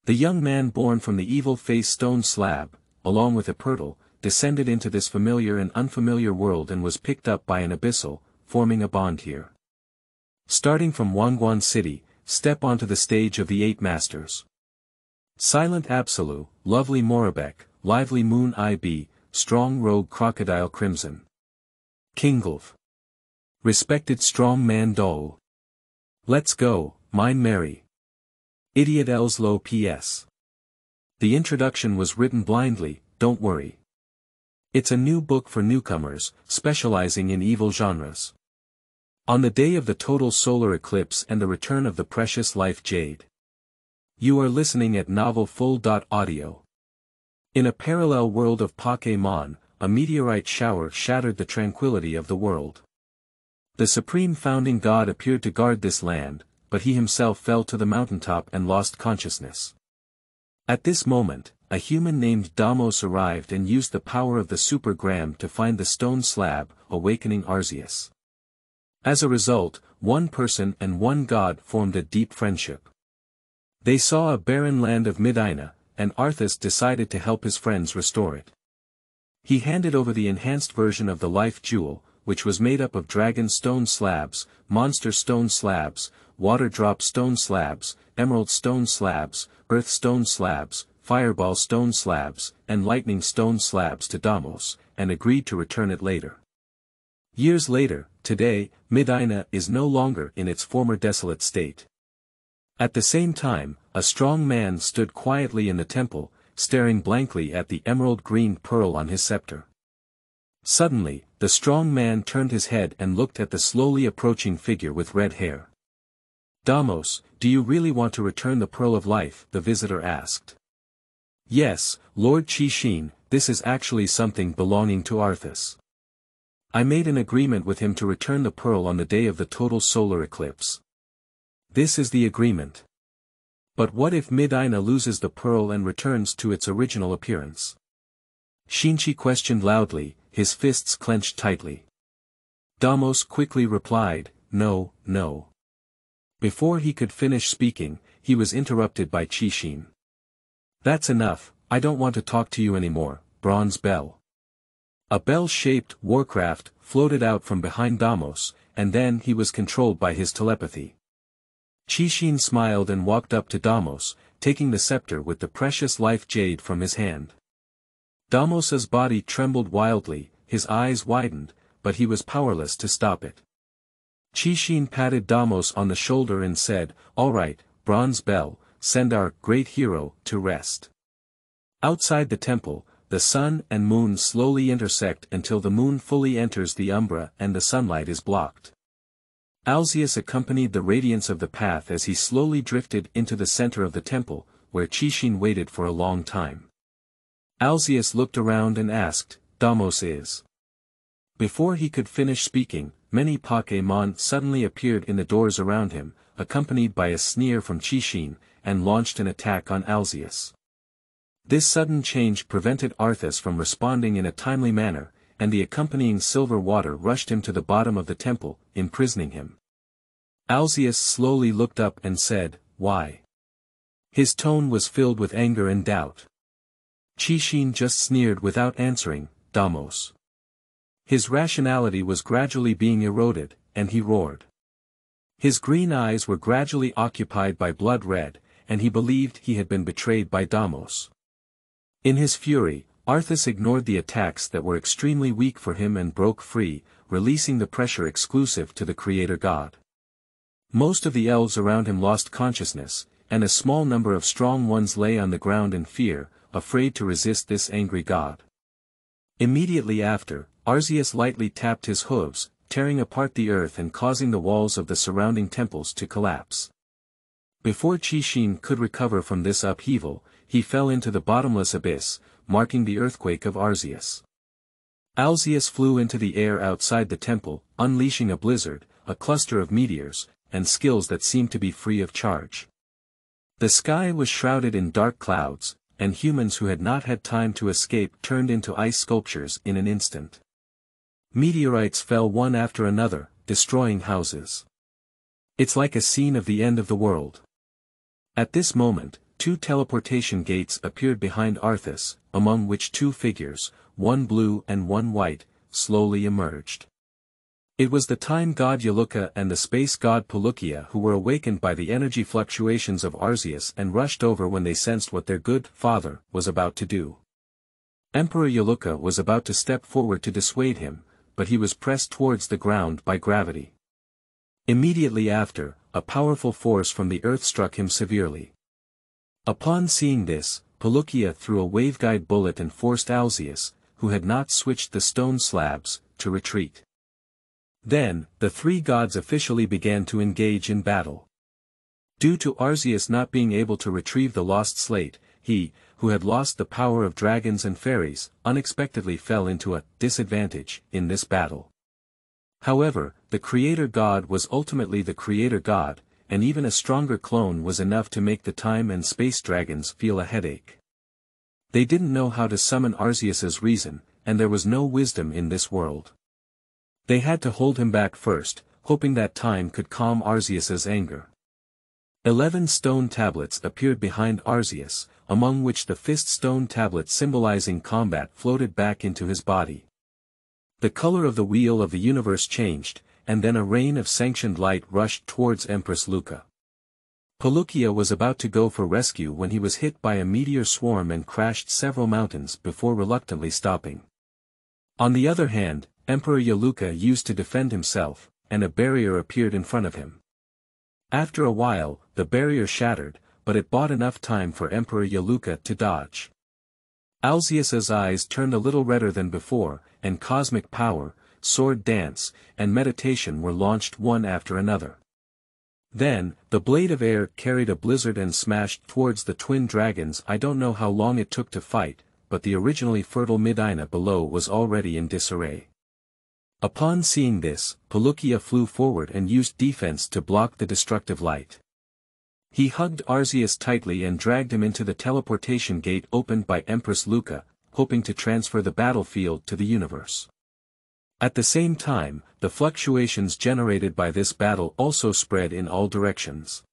The young man born from the evil face stone slab, along with Epirtal, descended into this familiar and unfamiliar world and was picked up by an Abyssal, forming a bond here. Starting from Wangguan City, step onto the stage of the 8 Masters. Silent Absolu, lovely Morubek, lively Moon IB, strong rogue Crocodile Crimson. Kingolf. Respected strong man Dole. Let's go, mine Mary. Idiot Elves low PS. The introduction was written blindly, don't worry. It's a new book for newcomers, specializing in evil genres. On the day of the total solar eclipse and the return of the precious life jade. You are listening at Novel Full. Audio. In a parallel world of Pokémon, a meteorite shower shattered the tranquility of the world. The supreme founding god appeared to guard this land, but he himself fell to the mountaintop and lost consciousness. At this moment, a human named Damos arrived and used the power of the supergram to find the stone slab, awakening Arceus. As a result, one person and one god formed a deep friendship. They saw a barren land of Medina, and Arceus decided to help his friends restore it. He handed over the enhanced version of the life jewel, which was made up of dragon stone slabs, monster stone slabs, water drop stone slabs, emerald stone slabs, earth stone slabs, fireball stone slabs, and lightning stone slabs to Damos, and agreed to return it later. Years later, today, Medina is no longer in its former desolate state. At the same time, a strong man stood quietly in the temple, staring blankly at the emerald green pearl on his scepter. Suddenly, the strong man turned his head and looked at the slowly approaching figure with red hair. Damos, do you really want to return the pearl of life? The visitor asked. Yes, Lord Qixin, this is actually something belonging to Arceus. I made an agreement with him to return the pearl on the day of the total solar eclipse. This is the agreement. But what if Medina loses the pearl and returns to its original appearance? Shinchi questioned loudly, his fists clenched tightly. Damos quickly replied, no, no. Before he could finish speaking, he was interrupted by Qixin. That's enough, I don't want to talk to you anymore, bronze bell. A bell-shaped warcraft floated out from behind Damos, and then he was controlled by his telepathy. Qixin smiled and walked up to Damos, taking the scepter with the precious life jade from his hand. Damos's body trembled wildly, his eyes widened, but he was powerless to stop it. Qixin patted Damos on the shoulder and said, all right, Bronze Bell, send our great hero to rest. Outside the temple, the sun and moon slowly intersect until the moon fully enters the umbra and the sunlight is blocked. Arceus accompanied the radiance of the path as he slowly drifted into the center of the temple, where Qixin waited for a long time. Arceus looked around and asked, Damos is. Before he could finish speaking, many Pokémon suddenly appeared in the doors around him, accompanied by a sneer from Qixin, and launched an attack on Arceus. This sudden change prevented Arceus from responding in a timely manner, and the accompanying silver water rushed him to the bottom of the temple, imprisoning him. Arceus slowly looked up and said, why? His tone was filled with anger and doubt. Qixin just sneered without answering, Damos. His rationality was gradually being eroded, and he roared. His green eyes were gradually occupied by blood red, and he believed he had been betrayed by Damos. In his fury, Arceus ignored the attacks that were extremely weak for him and broke free, releasing the pressure exclusive to the Creator God. Most of the elves around him lost consciousness, and a small number of strong ones lay on the ground in fear, afraid to resist this angry god. Immediately after, Arceus lightly tapped his hooves, tearing apart the earth and causing the walls of the surrounding temples to collapse. Before Qixin could recover from this upheaval, he fell into the bottomless abyss, marking the earthquake of Arceus. Arceus flew into the air outside the temple, unleashing a blizzard, a cluster of meteors, and skills that seemed to be free of charge. The sky was shrouded in dark clouds, and humans who had not had time to escape turned into ice sculptures in an instant. Meteorites fell one after another, destroying houses. It's like a scene of the end of the world. At this moment, two teleportation gates appeared behind Arthas, among which two figures, one blue and one white, slowly emerged. It was the time god Yaluka and the space god Palukia who were awakened by the energy fluctuations of Arceus and rushed over when they sensed what their good father was about to do. Emperor Yaluka was about to step forward to dissuade him, but he was pressed towards the ground by gravity. Immediately after, a powerful force from the earth struck him severely. Upon seeing this, Palukia threw a waveguide bullet and forced Arceus, who had not switched the stone slabs, to retreat. Then, the three gods officially began to engage in battle. Due to Arceus not being able to retrieve the lost slate, he, who had lost the power of dragons and fairies, unexpectedly fell into a disadvantage in this battle. However, the creator god was ultimately the creator god, and even a stronger clone was enough to make the time and space dragons feel a headache. They didn't know how to summon Arceus's reason, and there was no wisdom in this world. They had to hold him back first, hoping that time could calm Arceus's anger. 11 stone tablets appeared behind Arceus, among which the fist stone tablet symbolizing combat floated back into his body. The color of the wheel of the universe changed, and then a rain of sanctioned light rushed towards Empress Luca. Palukia was about to go for rescue when he was hit by a meteor swarm and crashed several mountains before reluctantly stopping. On the other hand, Emperor Yaluka used to defend himself, and a barrier appeared in front of him. After a while, the barrier shattered, but it bought enough time for Emperor Yaluka to dodge. Arceus's eyes turned a little redder than before, and cosmic power, sword dance, and meditation were launched one after another. Then, the blade of air carried a blizzard and smashed towards the twin dragons. I don't know how long it took to fight, but the originally fertile Medina below was already in disarray. Upon seeing this, Palukia flew forward and used defense to block the destructive light. He hugged Arceus tightly and dragged him into the teleportation gate opened by Empress Luca, hoping to transfer the battlefield to the universe. At the same time, the fluctuations generated by this battle also spread in all directions.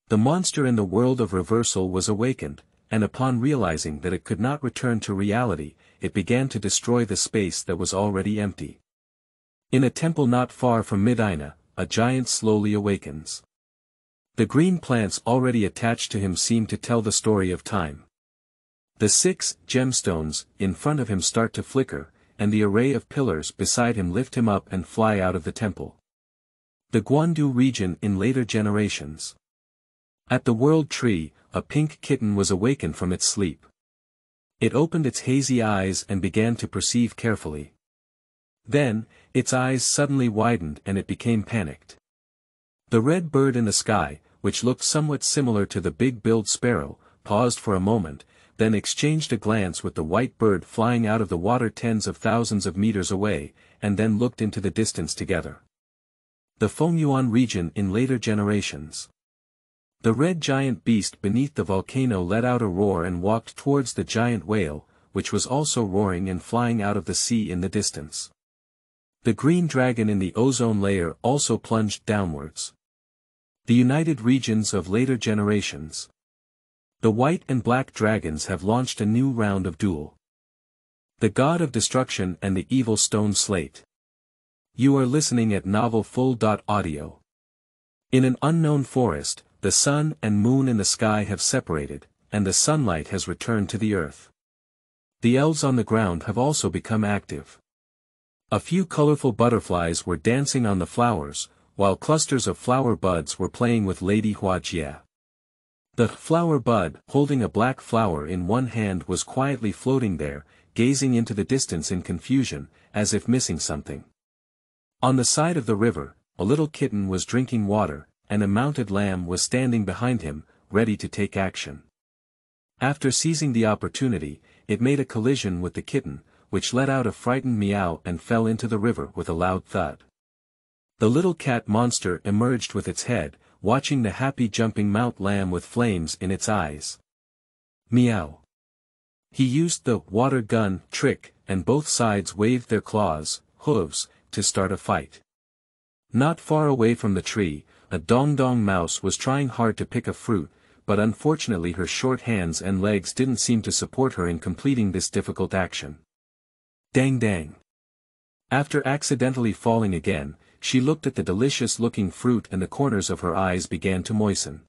The monster in the world of reversal was awakened, and upon realizing that it could not return to reality, it began to destroy the space that was already empty. In a temple not far from Medina, a giant slowly awakens. The green plants already attached to him seem to tell the story of time. The 6 gemstones in front of him start to flicker, and the array of pillars beside him lift him up and fly out of the temple. The Guandu region in later generations. At the world tree, a pink kitten was awakened from its sleep. It opened its hazy eyes and began to perceive carefully. Then, its eyes suddenly widened and it became panicked. The red bird in the sky, which looked somewhat similar to the big-billed sparrow, paused for a moment, then exchanged a glance with the white bird flying out of the water tens of thousands of meters away, and then looked into the distance together. The Fengyuan region in later generations. The red giant beast beneath the volcano let out a roar and walked towards the giant whale, which was also roaring and flying out of the sea in the distance. The green dragon in the ozone layer also plunged downwards. The united regions of later generations. The white and black dragons have launched a new round of duel. The god of destruction and the evil stone slate. You are listening at Novel Full.audio. In an unknown forest, the sun and moon in the sky have separated, and the sunlight has returned to the earth. The elves on the ground have also become active. A few colorful butterflies were dancing on the flowers, while clusters of flower buds were playing with Lady Huajie. The flower bud, holding a black flower in one hand, was quietly floating there, gazing into the distance in confusion, as if missing something. On the side of the river, a little kitten was drinking water, and a mounted lamb was standing behind him, ready to take action. After seizing the opportunity, it made a collision with the kitten, which let out a frightened meow and fell into the river with a loud thud. The little cat monster emerged with its head, watching the happy jumping mount lamb with flames in its eyes. Meow. He used the water gun trick, and both sides waved their claws, hooves, to start a fight. Not far away from the tree, a dong-dong mouse was trying hard to pick a fruit, but unfortunately her short hands and legs didn't seem to support her in completing this difficult action. Dang dang. After accidentally falling again, she looked at the delicious-looking fruit and the corners of her eyes began to moisten.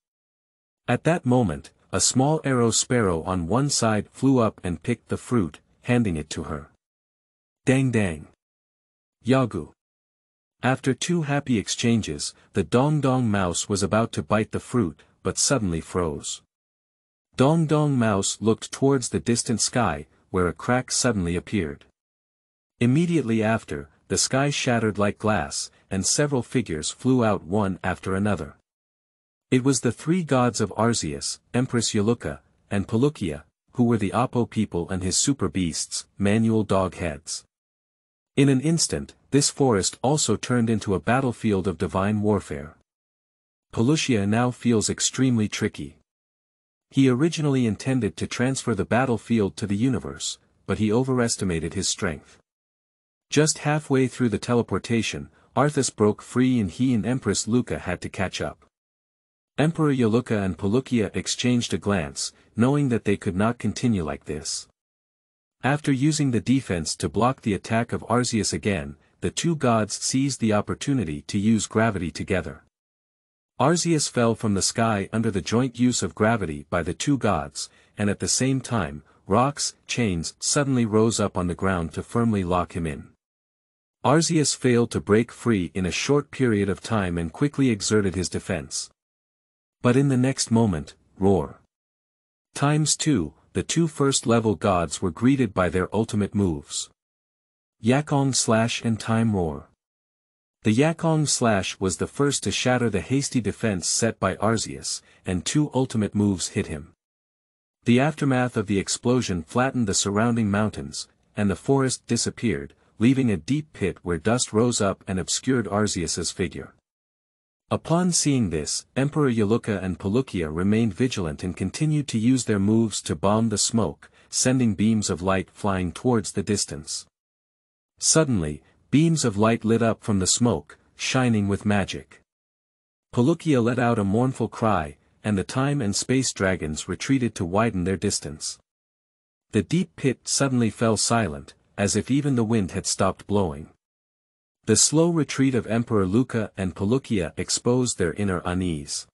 At that moment, a small arrow sparrow on one side flew up and picked the fruit, handing it to her. Dang dang. Yagu. After 2 happy exchanges, the Dong Dong Mouse was about to bite the fruit, but suddenly froze. Dong Dong Mouse looked towards the distant sky, where a crack suddenly appeared. Immediately after, the sky shattered like glass, and several figures flew out one after another. It was the 3 gods of Arceus, Empress Yuluka, and Palukia, who were the Oppo people and his super beasts, manual dog heads. In an instant, this forest also turned into a battlefield of divine warfare. Palukia now feels extremely tricky. He originally intended to transfer the battlefield to the universe, but he overestimated his strength. Just halfway through the teleportation, Arthas broke free and he and Empress Luca had to catch up. Emperor Yuluka and Palukia exchanged a glance, knowing that they could not continue like this. After using the defense to block the attack of Arceus again, the 2 gods seized the opportunity to use gravity together. Arceus fell from the sky under the joint use of gravity by the 2 gods, and at the same time, rocks, chains, suddenly rose up on the ground to firmly lock him in. Arceus failed to break free in a short period of time and quickly exerted his defense. But in the next moment, roar. ×2, the 2 first-level gods were greeted by their ultimate moves. Yakong Slash and Time Roar. The Yakong Slash was the first to shatter the hasty defense set by Arceus, and 2 ultimate moves hit him. The aftermath of the explosion flattened the surrounding mountains, and the forest disappeared, leaving a deep pit where dust rose up and obscured Arceus's figure. Upon seeing this, Emperor Yuluka and Palukia remained vigilant and continued to use their moves to bomb the smoke, sending beams of light flying towards the distance. Suddenly, beams of light lit up from the smoke, shining with magic. Palukia let out a mournful cry, and the time and space dragons retreated to widen their distance. The deep pit suddenly fell silent, as if even the wind had stopped blowing. The slow retreat of Emperor Luca and Palukia exposed their inner unease.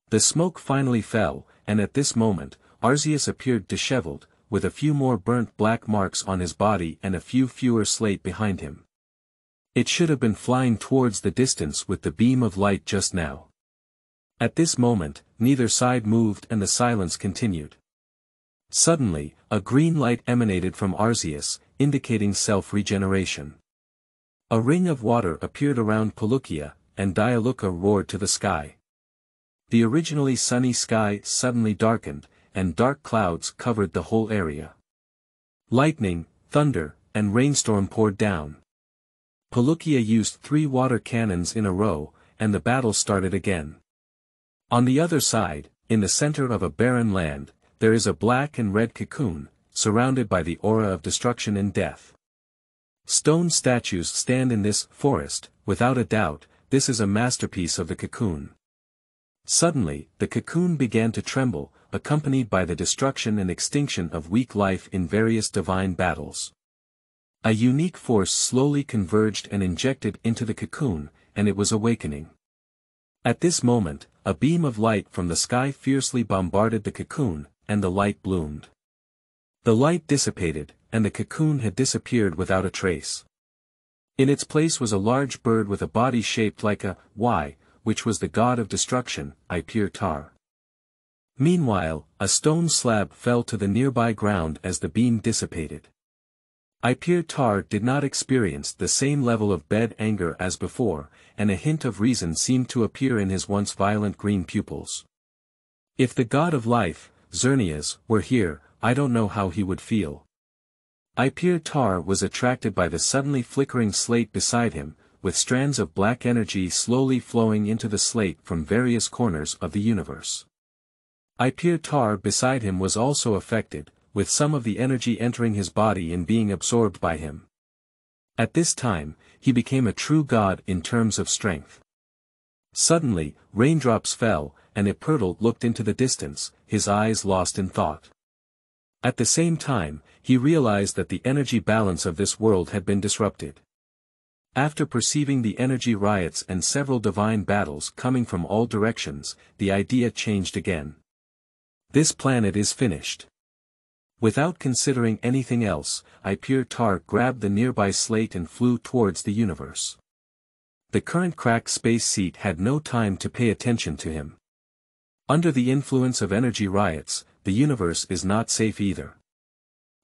The smoke finally fell, and at this moment, Arceus appeared disheveled, with a few more burnt black marks on his body and a few fewer slate behind him. It should have been flying towards the distance with the beam of light just now. At this moment, neither side moved and the silence continued. Suddenly, a green light emanated from Arceus, indicating self-regeneration. A ring of water appeared around Palukia, and Dialuka roared to the sky. The originally sunny sky suddenly darkened, and dark clouds covered the whole area. Lightning, thunder, and rainstorm poured down. Palukia used 3 water cannons in a row, and the battle started again. On the other side, in the center of a barren land, there is a black and red cocoon, surrounded by the aura of destruction and death. Stone statues stand in this forest, without a doubt, this is a masterpiece of the cocoon. Suddenly, the cocoon began to tremble, accompanied by the destruction and extinction of weak life in various divine battles. A unique force slowly converged and injected into the cocoon, and it was awakening. At this moment, a beam of light from the sky fiercely bombarded the cocoon, and the light bloomed. The light dissipated, and the cocoon had disappeared without a trace. In its place was a large bird with a body shaped like a Y, which was the god of destruction, Epirtal. Meanwhile, a stone slab fell to the nearby ground as the beam dissipated. Epirtal did not experience the same level of bed anger as before, and a hint of reason seemed to appear in his once violent green pupils. If the god of life, Xerneas, were here, I don't know how he would feel. Epirtal was attracted by the suddenly flickering slate beside him, with strands of black energy slowly flowing into the slate from various corners of the universe. Epirtal beside him was also affected, with some of the energy entering his body and being absorbed by him. At this time, he became a true god in terms of strength. Suddenly, raindrops fell, and Epirtal looked into the distance, his eyes lost in thought. At the same time, he realized that the energy balance of this world had been disrupted. After perceiving the energy riots and several divine battles coming from all directions, the idea changed again. This planet is finished. Without considering anything else, Epirtal grabbed the nearby slate and flew towards the universe. The current cracked space seat had no time to pay attention to him. Under the influence of energy riots, the universe is not safe either.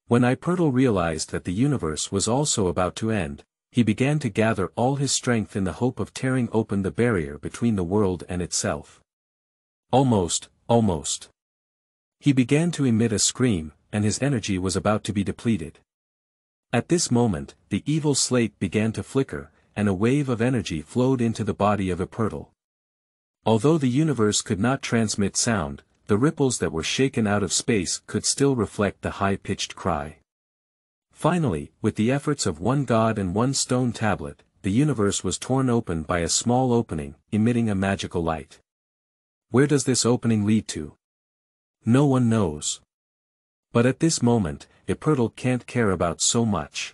When Epirtal realized that the universe was also about to end, he began to gather all his strength in the hope of tearing open the barrier between the world and itself. Almost. He began to emit a scream, and his energy was about to be depleted. At this moment, the evil slate began to flicker, and a wave of energy flowed into the body of Epirtal. Although the universe could not transmit sound, the ripples that were shaken out of space could still reflect the high-pitched cry. Finally, with the efforts of one god and one stone tablet, the universe was torn open by a small opening, emitting a magical light. Where does this opening lead to? No one knows. But at this moment, Epirtal can't care about so much.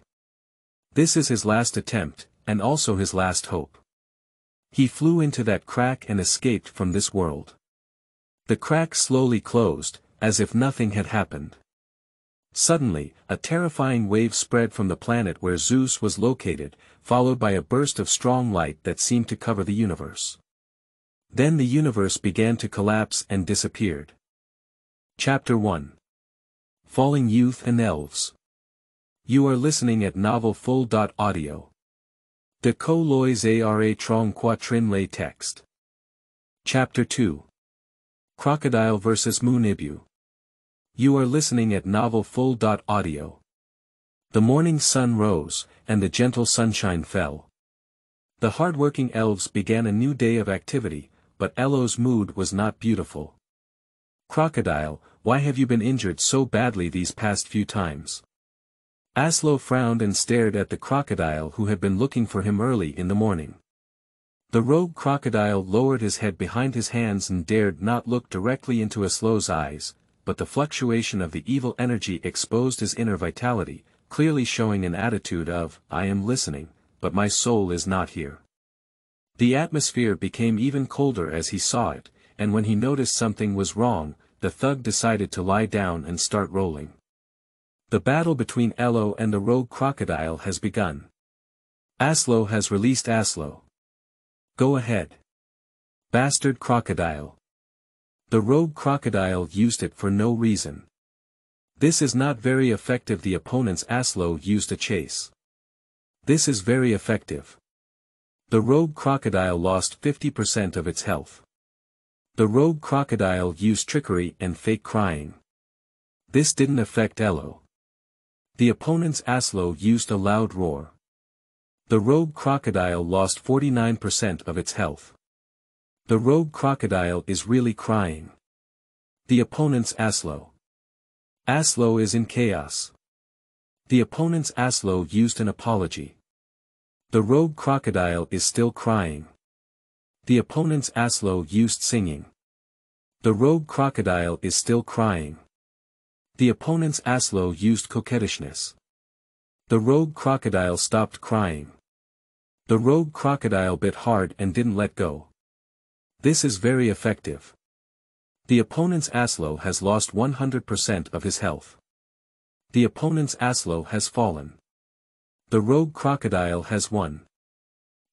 This is his last attempt, and also his last hope. He flew into that crack and escaped from this world. The crack slowly closed, as if nothing had happened. Suddenly, a terrifying wave spread from the planet where Zeus was located, followed by a burst of strong light that seemed to cover the universe. Then the universe began to collapse and disappeared. Chapter 1. Falling Youth and Elves. You are listening at Novel Full.audio. De co lois ara trong quatrin lay text. Chapter 2. Crocodile vs. Moonibu. You are listening at Novel Full.audio. The morning sun rose, and the gentle sunshine fell. The hard-working elves began a new day of activity, but Elo's mood was not beautiful. Crocodile, why have you been injured so badly these past few times? Absolu frowned and stared at the crocodile who had been looking for him early in the morning. The rogue crocodile lowered his head behind his hands and dared not look directly into Absolu's eyes, but the fluctuation of the evil energy exposed his inner vitality, clearly showing an attitude of, I am listening, but my soul is not here. The atmosphere became even colder as he saw it, and when he noticed something was wrong, the thug decided to lie down and start rolling. The battle between Elo and the rogue crocodile has begun. Absolu has released Absolu. Go ahead. Bastard crocodile. The rogue crocodile used it for no reason. This is not very effective. The opponent's Absolu used a chase. This is very effective. The rogue crocodile lost 50% of its health. The rogue crocodile used trickery and fake crying. This didn't affect Elo. The opponent's Absolu used a loud roar. The rogue crocodile lost 49% of its health. The rogue crocodile is really crying. The opponent's Absolu. Absolu is in chaos. The opponent's Absolu used an apology. The rogue crocodile is still crying. The opponent's Absolu used singing. The rogue crocodile is still crying. The opponent's Absolu used coquettishness. The rogue crocodile stopped crying. The rogue crocodile bit hard and didn't let go. This is very effective. The opponent's Absolu has lost 100% of his health. The opponent's Absolu has fallen. The rogue crocodile has won.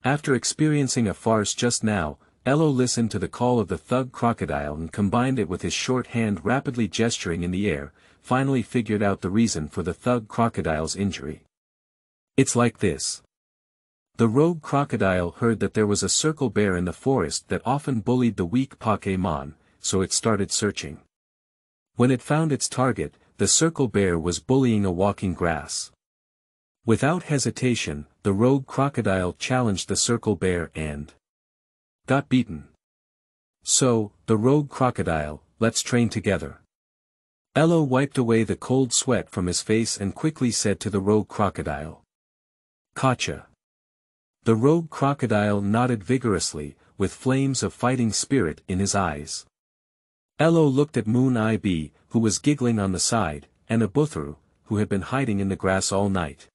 After experiencing a farce just now, Elo listened to the call of the thug crocodile and combined it with his short hand rapidly gesturing in the air, finally figured out the reason for the thug crocodile's injury. It's like this. The rogue crocodile heard that there was a circle bear in the forest that often bullied the weak Pokémon, so it started searching. When it found its target, the circle bear was bullying a walking grass. Without hesitation, the rogue crocodile challenged the circle bear and got beaten. So, the rogue crocodile, let's train together. Elo wiped away the cold sweat from his face and quickly said to the rogue crocodile. Gotcha. The rogue crocodile nodded vigorously, with flames of fighting spirit in his eyes. Elo looked at Moon Ib, who was giggling on the side, and Abutharu, who had been hiding in the grass all night.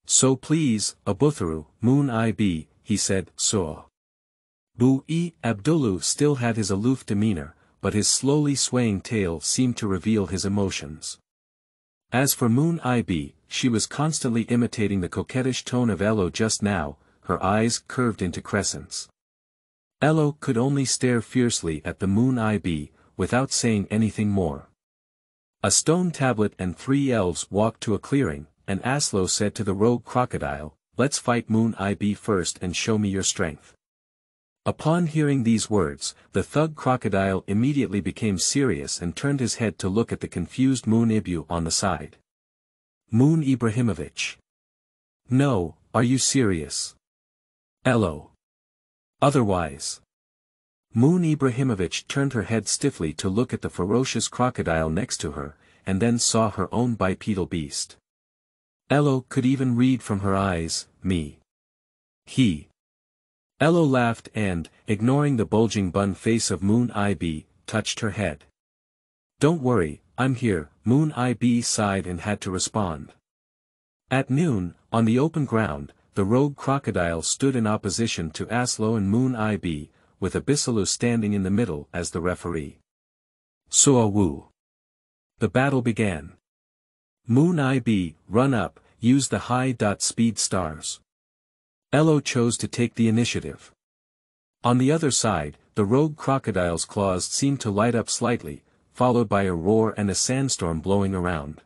"So please, Abutharu, Moon Ib," he said, "so." Abdulu still had his aloof demeanor, but his slowly swaying tail seemed to reveal his emotions. As for Moon Ib, she was constantly imitating the coquettish tone of Elo just now, her eyes curved into crescents. Elo could only stare fiercely at the Moon Ib, without saying anything more. A stone tablet and 3 elves walked to a clearing, and Absolu said to the rogue crocodile, "Let's fight Moon Ib first and show me your strength." Upon hearing these words, the thug crocodile immediately became serious and turned his head to look at the confused Moon Ibu on the side. "Moon Ibrahimovich. No, are you serious?" "Elo. Otherwise." Moon Ibrahimovich turned her head stiffly to look at the ferocious crocodile next to her, and then saw her own bipedal beast. Elo could even read from her eyes, "Me. He." Elo laughed and, ignoring the bulging bun face of Moon Ib, touched her head. "Don't worry, I'm here," Moon Ib sighed and had to respond. At noon, on the open ground, the rogue crocodile stood in opposition to Absolu and Moon Ib, with Abyssalu standing in the middle as the referee. "So-a-woo." The battle began. Moon Ib, run up, use the high-speed stars. Elo chose to take the initiative. On the other side, the rogue crocodile's claws seemed to light up slightly, followed by a roar and a sandstorm blowing around.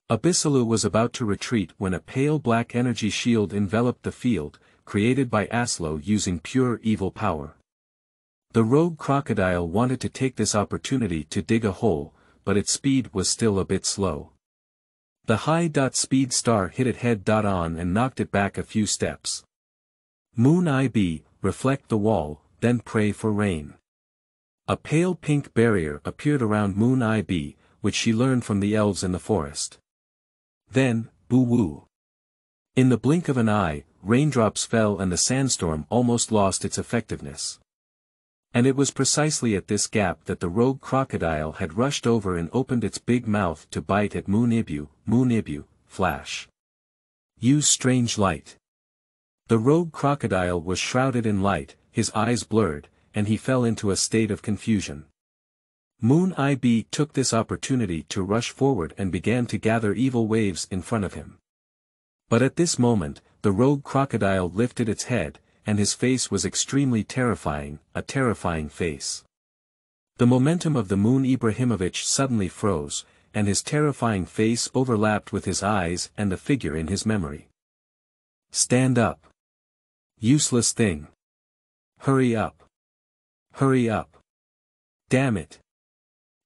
Abyssalu was about to retreat when a pale black energy shield enveloped the field, created by Absolu using pure evil power. The rogue crocodile wanted to take this opportunity to dig a hole, but its speed was still a bit slow. The high-speed star hit it head-on and knocked it back a few steps. Moon Ib, reflect the wall, then pray for rain. A pale pink barrier appeared around Moon Ib, which she learned from the elves in the forest. Then, boo-woo. In the blink of an eye, raindrops fell and the sandstorm almost lost its effectiveness. And it was precisely at this gap that the rogue crocodile had rushed over and opened its big mouth to bite at Moon Ibu, flash. Use strange light. The rogue crocodile was shrouded in light, his eyes blurred, and he fell into a state of confusion. Moon Ib took this opportunity to rush forward and began to gather evil waves in front of him. But at this moment, the rogue crocodile lifted its head, and his face was extremely terrifying, a terrifying face. The momentum of the Moon Ibrahimovich suddenly froze, and his terrifying face overlapped with his eyes and the figure in his memory. "Stand up. Useless thing. Hurry up. Hurry up. Damn it.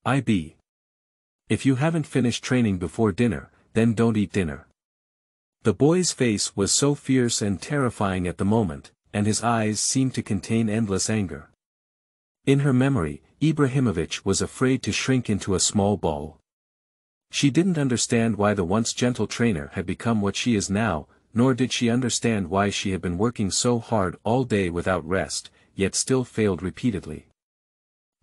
Ib. If you haven't finished training before dinner, then don't eat dinner." The boy's face was so fierce and terrifying at the moment, and his eyes seemed to contain endless anger. In her memory, Ibrahimovich was afraid to shrink into a small ball. She didn't understand why the once gentle trainer had become what she is now, nor did she understand why she had been working so hard all day without rest, yet still failed repeatedly.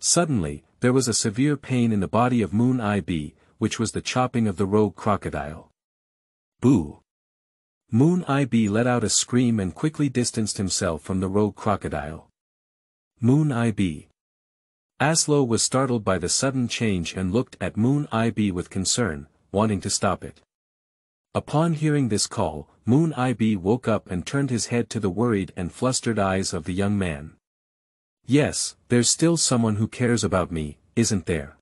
Suddenly, there was a severe pain in the body of Moon Ib, which was the chopping of the rogue crocodile. Boo! Moon Ib let out a scream and quickly distanced himself from the rogue crocodile. Moon Ib. Absolu was startled by the sudden change and looked at Moon Ib with concern, wanting to stop it. Upon hearing this call, Moon Ib woke up and turned his head to the worried and flustered eyes of the young man. "Yes, there's still someone who cares about me, isn't there?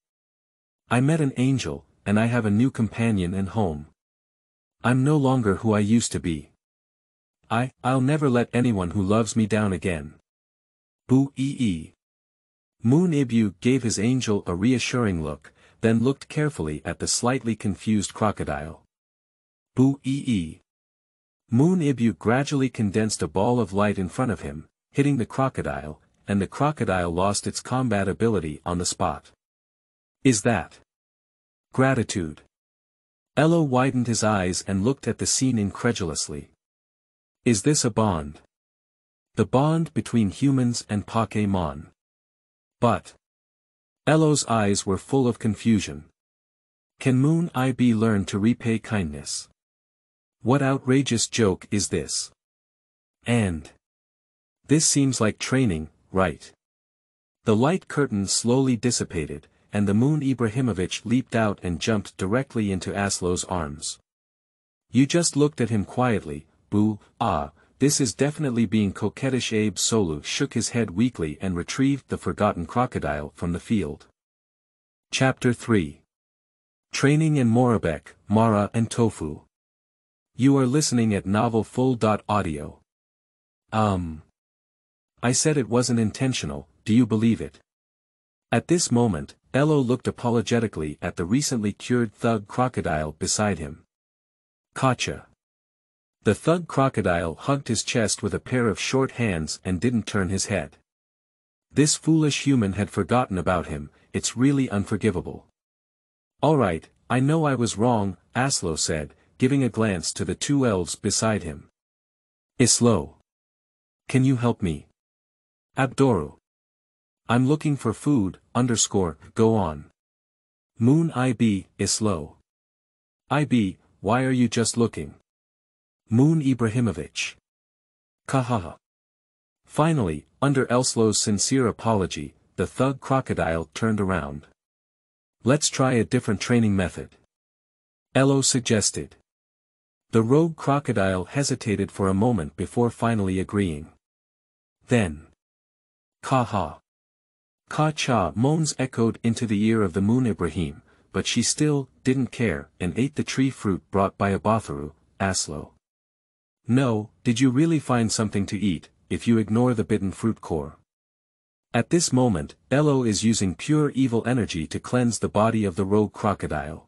I met an angel, and I have a new companion and home. I'm no longer who I used to be. I'll never let anyone who loves me down again." Boo-ee. Moon Ibu gave his angel a reassuring look, then looked carefully at the slightly confused crocodile. Boo-ee. Moon Ibu gradually condensed a ball of light in front of him, hitting the crocodile, and the crocodile lost its combat ability on the spot. "Is that gratitude?" Elo widened his eyes and looked at the scene incredulously. "Is this a bond?" The bond between humans and Pokémon. But Elo's eyes were full of confusion. Can Moon IB learn to repay kindness? What outrageous joke is this? And this seems like training, right? The light curtain slowly dissipated, and the Moon Ibrahimovic leaped out and jumped directly into Absolu's arms. You just looked at him quietly, boo, this is definitely being coquettish. Absolu shook his head weakly and retrieved the forgotten crocodile from the field. Chapter 3. Training in Morubek, Mara and Tofu. You are listening at novelfull.audio. I said it wasn't intentional, do you believe it? At this moment, Elo looked apologetically at the recently cured thug crocodile beside him. Gotcha. The thug crocodile hugged his chest with a pair of short hands and didn't turn his head. This foolish human had forgotten about him, it's really unforgivable. Alright, I know I was wrong, Absolu said, giving a glance to the two elves beside him. Islo. Can you help me? Abdoru. I'm looking for food, go on. Moon IB, Islo. IB, why are you just looking? Moon Ibrahimovic. Kahaha. Finally, under Elslo's sincere apology, the thug crocodile turned around. Let's try a different training method. Elo suggested. The rogue crocodile hesitated for a moment before finally agreeing. Then. Kaha. Ka-cha moans echoed into the ear of the Moon Ibrahim, but she still didn't care and ate the tree fruit brought by Abyssal, Absolu. No, did you really find something to eat, if you ignore the bitten fruit core? At this moment, Elo is using pure evil energy to cleanse the body of the rogue crocodile.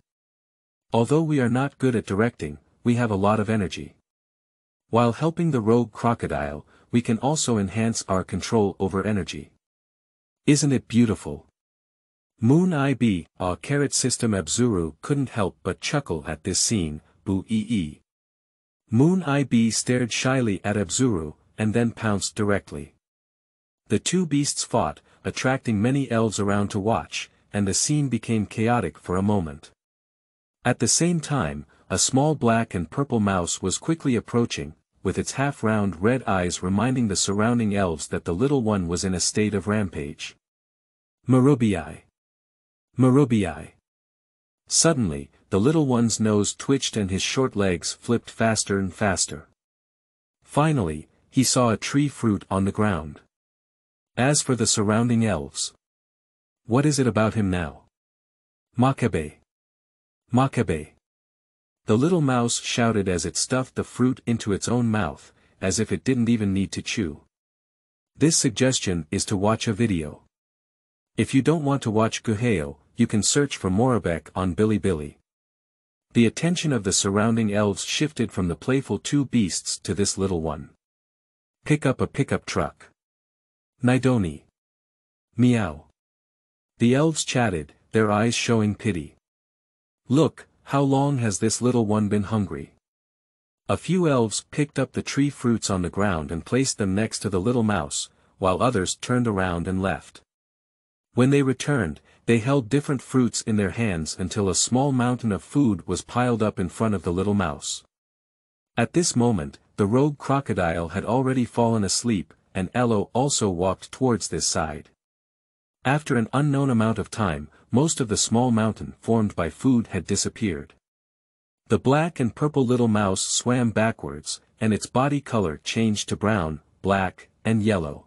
Although we are not good at directing, we have a lot of energy. While helping the rogue crocodile, we can also enhance our control over energy. Isn't it beautiful? Moon IB, system Abzuru couldn't help but chuckle at this scene, boo-ee. Moon IB stared shyly at Abzuru, and then pounced directly. The two beasts fought, attracting many elves around to watch, and the scene became chaotic for a moment. At the same time, a small black and purple mouse was quickly approaching, with its half-round red eyes reminding the surrounding elves that the little one was in a state of rampage. Morubek. Morubek. Suddenly, the little one's nose twitched and his short legs flipped faster and faster. Finally, he saw a tree fruit on the ground. As for the surrounding elves. What is it about him now? Makabe. Makabe. The little mouse shouted as it stuffed the fruit into its own mouth, as if it didn't even need to chew. This suggestion is to watch a video. If you don't want to watch Guheo, you can search for Morubek on Bilibili. The attention of the surrounding elves shifted from the playful two beasts to this little one. Pick up a pickup truck. Nidoni. Meow. The elves chatted, their eyes showing pity. Look, how long has this little one been hungry? A few elves picked up the tree fruits on the ground and placed them next to the little mouse, while others turned around and left. When they returned, they held different fruits in their hands until a small mountain of food was piled up in front of the little mouse. At this moment, the rogue crocodile had already fallen asleep, and Elo also walked towards this side. After an unknown amount of time, most of the small mountain formed by food had disappeared. The black and purple little mouse swam backwards, and its body color changed to brown, black, and yellow.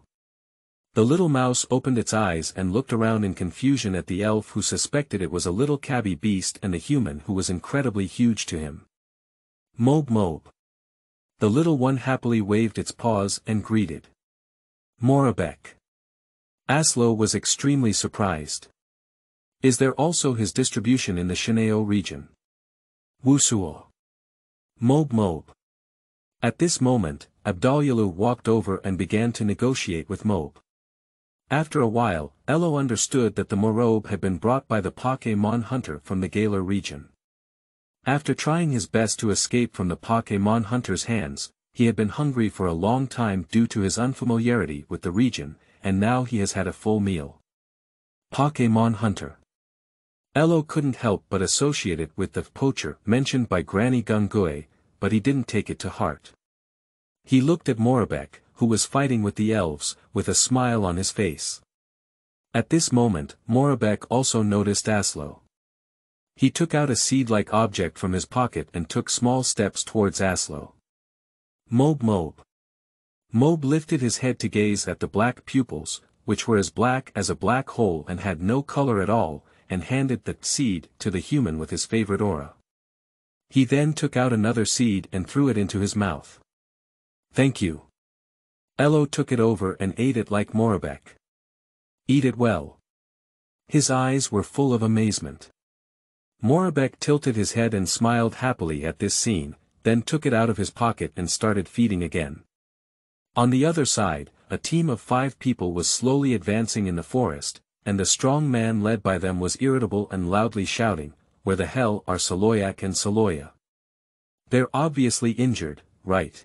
The little mouse opened its eyes and looked around in confusion at the elf who suspected it was a little cabby beast and the human who was incredibly huge to him. Mob mob. The little one happily waved its paws and greeted. Morubek. Absolu was extremely surprised. Is there also his distribution in the Shineo region? Wusuo. Mob mob. At this moment, Abdalyalu walked over and began to negotiate with Mob. After a while, Elo understood that the Morubek had been brought by the Pokémon hunter from the Galar region. After trying his best to escape from the Pokémon hunter's hands, He had been hungry for a long time due to his unfamiliarity with the region, and now he has had a full meal. Pokémon Hunter. Elo couldn't help but associate it with the poacher mentioned by Granny Geng, but he didn't take it to heart. He looked at Morubek, who was fighting with the elves, with a smile on his face. At this moment, Morubek also noticed Absolu. He took out a seed-like object from his pocket and took small steps towards Absolu. Mob. Mob lifted his head to gaze at the black pupils, which were as black as a black hole and had no color at all, and handed the seed to the human with his favorite aura. He then took out another seed and threw it into his mouth. Thank you. Elo took it over and ate it like Morubek. Eat it well. His eyes were full of amazement. Morubek tilted his head and smiled happily at this scene, then took it out of his pocket and started feeding again. On the other side, a team of 5 people was slowly advancing in the forest, and the strong man led by them was irritable and loudly shouting, "Where the hell are Soroyac and Soroya? They're obviously injured, right?"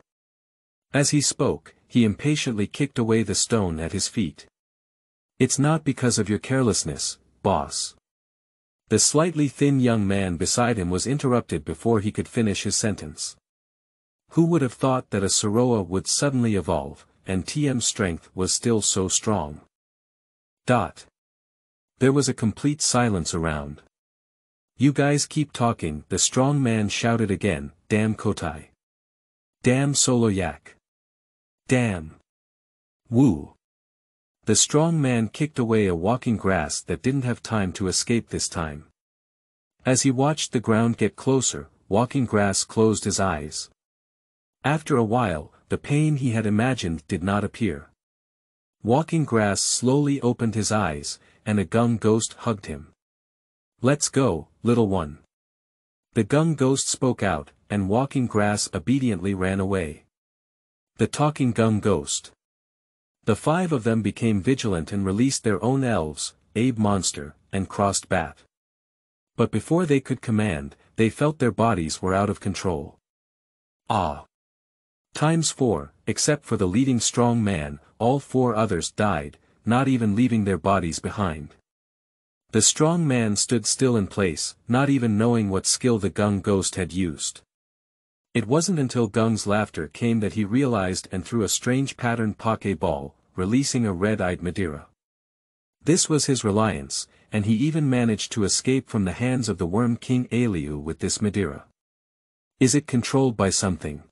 As he spoke, he impatiently kicked away the stone at his feet. "It's not because of your carelessness, boss." The slightly thin young man beside him was interrupted before he could finish his sentence. Who would have thought that a Soroya would suddenly evolve, and TM's strength was still so strong? There was a complete silence around. "You guys keep talking," the strong man shouted again, "Damn Kotai. Damn Soroyac. Damn. Woo." The strong man kicked away a walking grass that didn't have time to escape this time. As he watched the ground get closer, walking grass closed his eyes. After a while, the pain he had imagined did not appear. Walking grass slowly opened his eyes, and a Geng ghost hugged him. "Let's go, little one." The Geng ghost spoke out, and walking grass obediently ran away. The talking Geng ghost. The 5 of them became vigilant and released their own elves, Abe Monster, and Crossed Bat. But before they could command, they felt their bodies were out of control. ×4, except for the leading strong man, all 4 others died, not even leaving their bodies behind. The strong man stood still in place, not even knowing what skill the Geng ghost had used. It wasn't until Geng's laughter came that he realized and threw a strange patterned Poké ball, releasing a red-eyed Madeira. This was his reliance, and he even managed to escape from the hands of the Worm King Aliu with this Madeira. Is it controlled by something?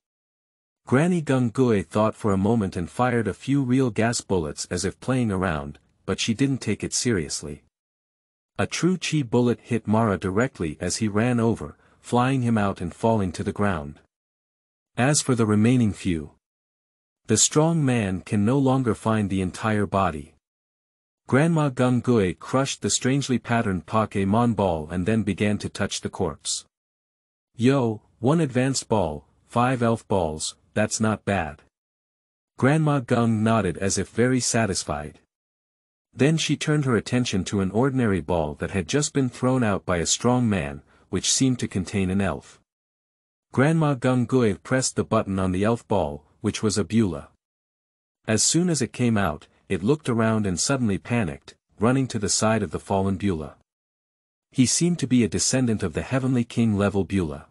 Granny Geng thought for a moment and fired a few real gas bullets as if playing around, but she didn't take it seriously. A true chi bullet hit Mara directly as he ran over, flying him out and falling to the ground. As for the remaining few, the strong man can no longer find the entire body. Grandma Geng crushed the strangely patterned Pokémon ball and then began to touch the corpse. "Yo, 1 advanced ball, 5 elf balls, that's not bad." Grandma Geng nodded as if very satisfied. Then she turned her attention to an ordinary ball that had just been thrown out by a strong man, which seemed to contain an elf. Grandma Geng pressed the button on the elf ball, which was a Beulah. As soon as it came out, it looked around and suddenly panicked, running to the side of the fallen Beulah. He seemed to be a descendant of the Heavenly King level Beulah.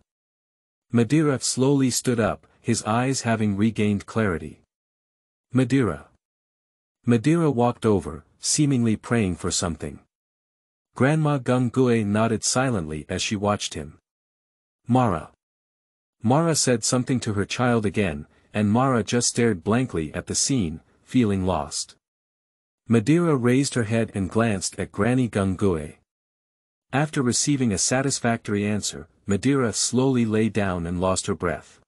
Madeira slowly stood up, his eyes having regained clarity. Madeira. Madeira walked over, seemingly praying for something. Grandma Geng nodded silently as she watched him. Mara. Mara said something to her child again, and Mara just stared blankly at the scene, feeling lost. Madeira raised her head and glanced at Granny Geng. After receiving a satisfactory answer, Madeira slowly lay down and lost her breath.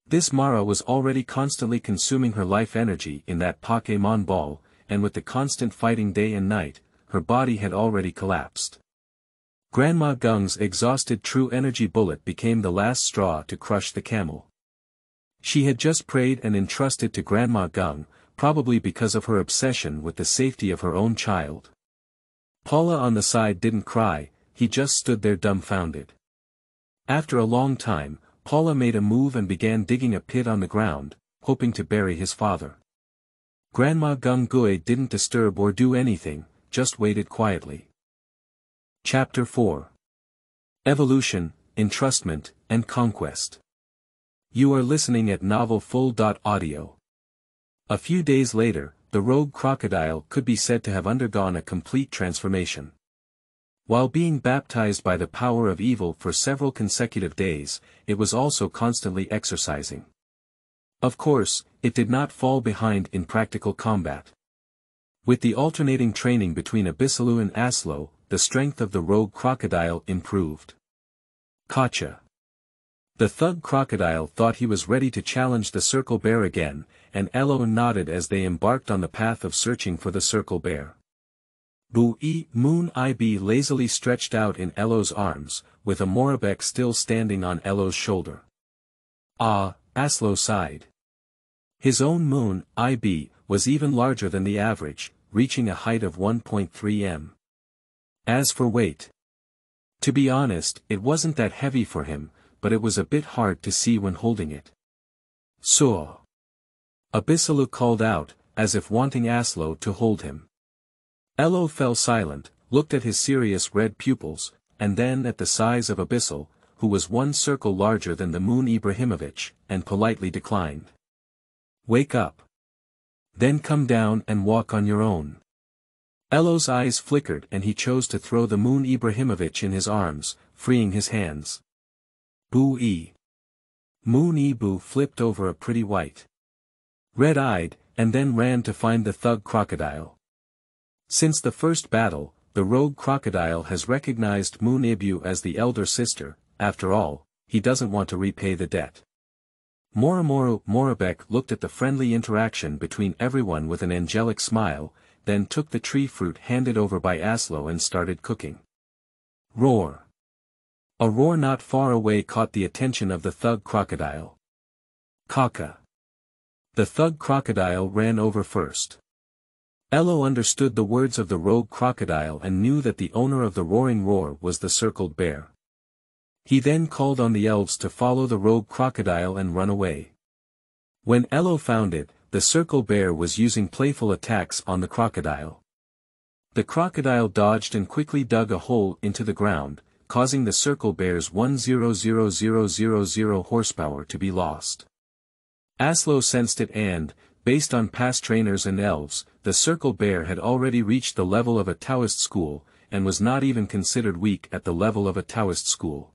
This Mara was already constantly consuming her life energy in that Pokémon ball, and with the constant fighting day and night, her body had already collapsed. Grandma Geng's exhausted true energy bullet became the last straw to crush the camel. She had just prayed and entrusted to Grandma Geng, probably because of her obsession with the safety of her own child. Paula on the side didn't cry, he just stood there dumbfounded. After a long time, Paula made a move and began digging a pit on the ground, hoping to bury his father. Grandma Gung Gui didn't disturb or do anything, just waited quietly. Chapter 4. Evolution, Entrustment, and Conquest. You are listening at novelfull.audio. A few days later, the rogue crocodile could be said to have undergone a complete transformation. While being baptized by the power of evil for several consecutive days, it was also constantly exercising. Of course, it did not fall behind in practical combat. With the alternating training between Absolu and Absolu, the strength of the rogue crocodile improved. Gotcha. The thug crocodile thought he was ready to challenge the circle bear again, and Elo nodded as they embarked on the path of searching for the circle bear. Moon IB lazily stretched out in Elo's arms, with a Morubek still standing on Elo's shoulder. Ah, Absolu sighed. His own moon, IB, was even larger than the average, reaching a height of 1.3 m. As for weight. To be honest, it wasn't that heavy for him, but it was a bit hard to see when holding it. So. Abyssalu called out, as if wanting Absolu to hold him. Elo fell silent, looked at his serious red pupils, and then at the size of Abyssal, who was one circle larger than the moon Ibrahimovic, and politely declined. Wake up. Then come down and walk on your own. Elo's eyes flickered and he chose to throw the moon Ibrahimovic in his arms, freeing his hands. Boo-ee. Moon Ibu flipped over a pretty white. Red-eyed, and then ran to find the thug crocodile. Since the first battle, the rogue crocodile has recognized Moon Ibu as the elder sister. After all, he doesn't want to repay the debt. Morubek looked at the friendly interaction between everyone with an angelic smile, then took the tree fruit handed over by Absolu and started cooking. Roar. A roar not far away caught the attention of the thug crocodile. Kaka. The thug crocodile ran over first. Elo understood the words of the rogue crocodile and knew that the owner of the roaring roar was the circled bear. He then called on the elves to follow the rogue crocodile and run away. When Elo found it, the circle bear was using playful attacks on the crocodile. The crocodile dodged and quickly dug a hole into the ground, causing the circle bear's 100,000 horsepower to be lost. Absolu sensed it and, based on past trainers and elves, the circle bear had already reached the level of a Taoist school, and was not even considered weak at the level of a Taoist school.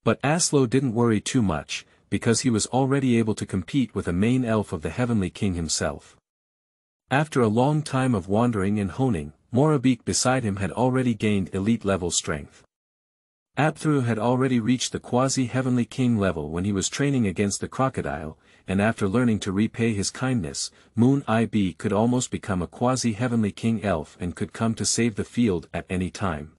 But Absolu didn't worry too much, because he was already able to compete with a main elf of the Heavenly King himself. After a long time of wandering and honing, Morubek beside him had already gained elite-level strength. Absolu had already reached the quasi-Heavenly King level when he was training against the crocodile, and after learning to repay his kindness, Moon IB could almost become a quasi-Heavenly King elf and could come to save the field at any time.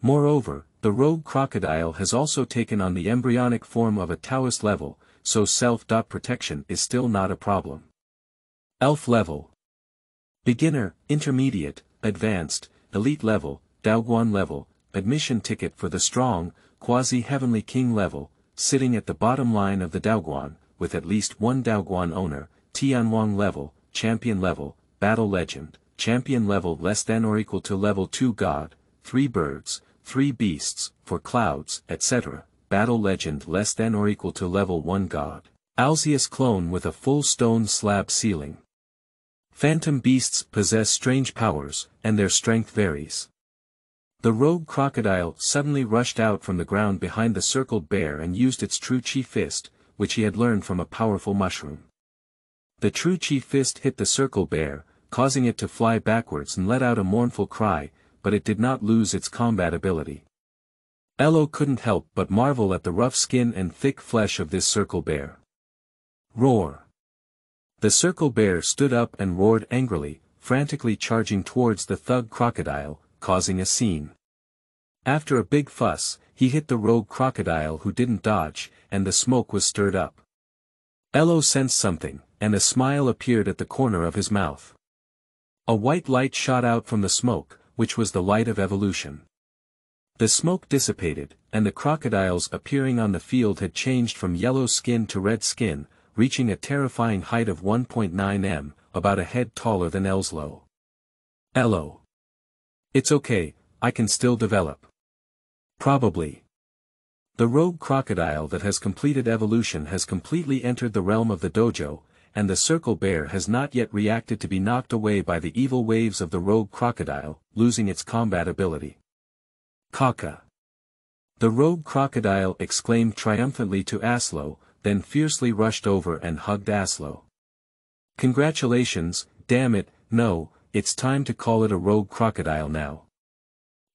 Moreover, the rogue crocodile has also taken on the embryonic form of a Taoist level, so self-protection is still not a problem. Elf level. Beginner, Intermediate, Advanced, Elite level, Daoguan level, admission ticket for the strong, quasi-Heavenly King level, sitting at the bottom line of the Daoguan, with at least one Daoguan owner, Tianwang level, Champion level, Battle Legend, Champion level less than or equal to level 2 God, 3 birds, 3 beasts, for clouds, etc., Battle Legend less than or equal to level 1 God, Alzeus clone with a full stone slab ceiling. Phantom beasts possess strange powers, and their strength varies. The rogue crocodile suddenly rushed out from the ground behind the circled bear and used its true chi fist, which he had learned from a powerful mushroom. The true chi fist hit the circle bear, causing it to fly backwards and let out a mournful cry, but it did not lose its combat ability. Elo couldn't help but marvel at the rough skin and thick flesh of this circle bear. Roar. The circle bear stood up and roared angrily, frantically charging towards the thug crocodile, causing a scene. After a big fuss, he hit the rogue crocodile who didn't dodge, and the smoke was stirred up. Elo sensed something, and a smile appeared at the corner of his mouth. A white light shot out from the smoke, which was the light of evolution. The smoke dissipated, and the crocodiles appearing on the field had changed from yellow skin to red skin, reaching a terrifying height of 1.9 m, about a head taller than Elslo. Elo. It's okay, I can still develop. Probably. The rogue crocodile that has completed evolution has completely entered the realm of the dojo, and the circle bear has not yet reacted to be knocked away by the evil waves of the rogue crocodile, losing its combat ability. Kaka. The rogue crocodile exclaimed triumphantly to Aslo, then fiercely rushed over and hugged Aslo. Congratulations, damn it, no, it's time to call it a rogue crocodile now.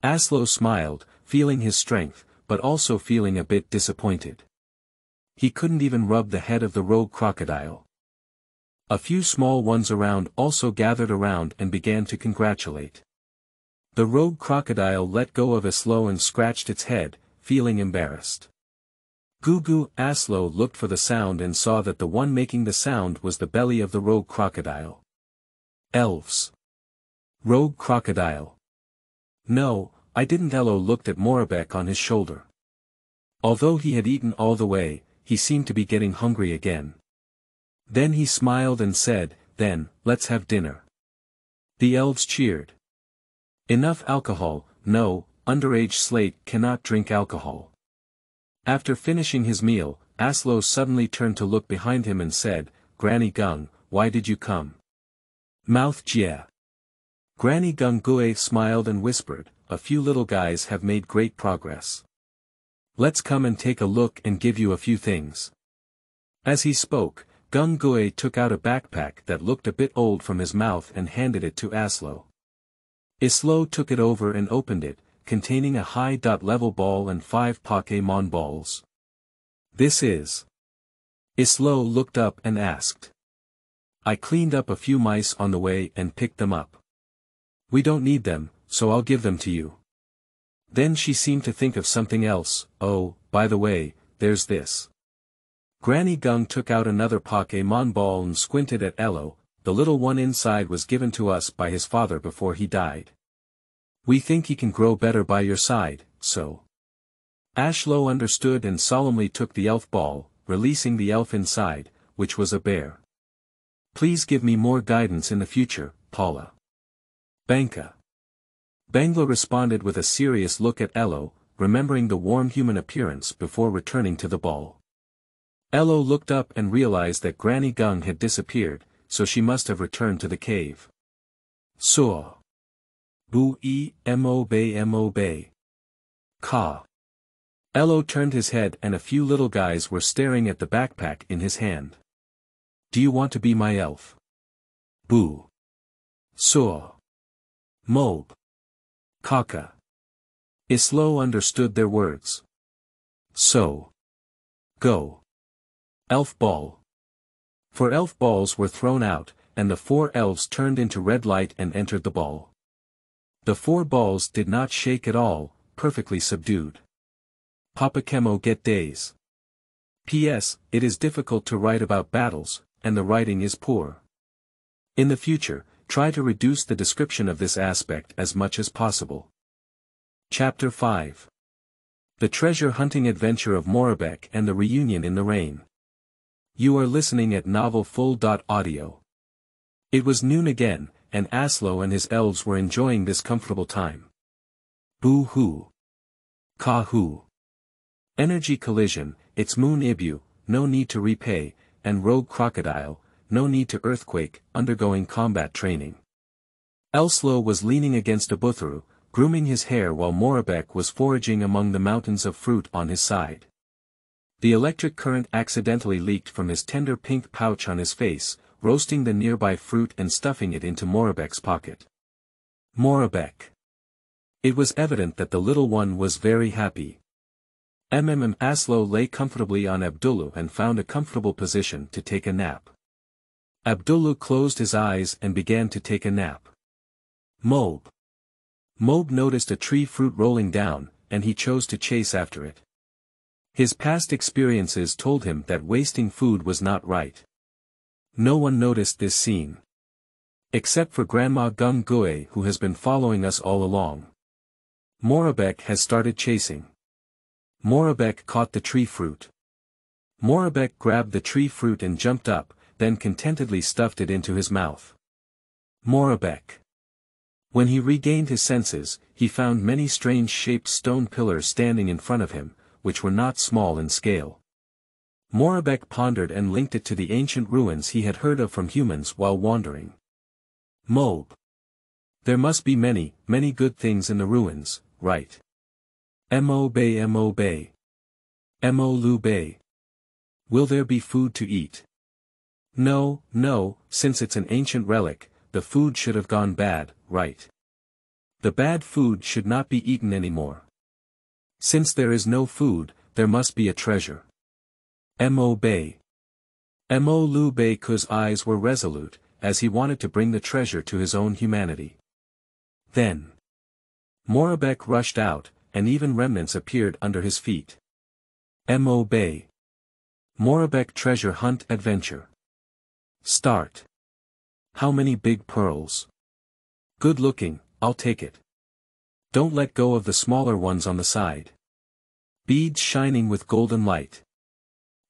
Aslo smiled, feeling his strength, but also feeling a bit disappointed. He couldn't even rub the head of the rogue crocodile. A few small ones around also gathered around and began to congratulate. The rogue crocodile let go of Aslo and scratched its head, feeling embarrassed. Gugu Aslo looked for the sound and saw that the one making the sound was the belly of the rogue crocodile. Elves. Rogue crocodile. No, I didn't. Elo looked at Morubek on his shoulder. Although he had eaten all the way, he seemed to be getting hungry again. Then he smiled and said, then, let's have dinner. The elves cheered. Enough alcohol, no, underage Slate cannot drink alcohol. After finishing his meal, Aslo suddenly turned to look behind him and said, Granny Geng, why did you come? Mouth Jia. Granny Geng smiled and whispered, a few little guys have made great progress. Let's come and take a look and give you a few things. As he spoke, Geng took out a backpack that looked a bit old from his mouth and handed it to Aslo. Aslo took it over and opened it, containing a high-level ball and 5 Pokémon balls. This is. Aslo looked up and asked. I cleaned up a few mice on the way and picked them up. We don't need them, so I'll give them to you. Then she seemed to think of something else. Oh, by the way, there's this. Granny Geng took out another Pokémon ball and squinted at Elo. The little one inside was given to us by his father before he died. We think he can grow better by your side, so. Ashlo understood and solemnly took the elf ball, releasing the elf inside, which was a bear. Please give me more guidance in the future, Paula. Banka. Bangla responded with a serious look at Elo, remembering the warm human appearance before returning to the ball. Elo looked up and realized that Granny Geng had disappeared, so she must have returned to the cave. Saw. Mo-bay. Ka. Elo turned his head and a few little guys were staring at the backpack in his hand. Do you want to be my elf? Boo. Saw. Mob. Kaka. Aslo understood their words. So. Go. Elf ball. For elf balls were thrown out, and the 4 elves turned into red light and entered the ball. The 4 balls did not shake at all, perfectly subdued. Papa Kemo get days. P.S. It is difficult to write about battles, and the writing is poor. In the future, try to reduce the description of this aspect as much as possible. Chapter 5. The treasure hunting adventure of Morubek and the reunion in the rain. You are listening at novelfull.audio. It was noon again, and Aslo and his elves were enjoying this comfortable time. Boo-hoo. Ka-hoo. Energy collision, it's Moon Ibu, no need to repay, and Rogue Crocodile, no need to earthquake, undergoing combat training. Elslo was leaning against a Buthuru, grooming his hair while Morubek was foraging among the mountains of fruit on his side. The electric current accidentally leaked from his tender pink pouch on his face, roasting the nearby fruit and stuffing it into Morubek's pocket. Morubek. It was evident that the little one was very happy. Aslo lay comfortably on Abdullu and found a comfortable position to take a nap. Abdullu closed his eyes and began to take a nap. Mob. Mob noticed a tree fruit rolling down, and he chose to chase after it. His past experiences told him that wasting food was not right. No one noticed this scene. Except for Grandma Geng who has been following us all along. Morubek has started chasing. Morubek caught the tree fruit. Morubek grabbed the tree fruit and jumped up, then contentedly stuffed it into his mouth. Morubek. When he regained his senses, he found many strange-shaped stone pillars standing in front of him, which were not small in scale. Morubek pondered and linked it to the ancient ruins he had heard of from humans while wandering. Mob. There must be many, many good things in the ruins, right? Mo-bay. Mo-lu-bay. Will there be food to eat? No, since it's an ancient relic, the food should have gone bad, right? The bad food should not be eaten anymore. Since there is no food, there must be a treasure. Mo-bay. Mo-lu-bay's eyes were resolute, as he wanted to bring the treasure to his own humanity. Then Morubek rushed out, and even remnants appeared under his feet. Mo-bay. Morubek treasure hunt adventure. Start. How many big pearls? Good looking, I'll take it. Don't let go of the smaller ones on the side. Beads shining with golden light.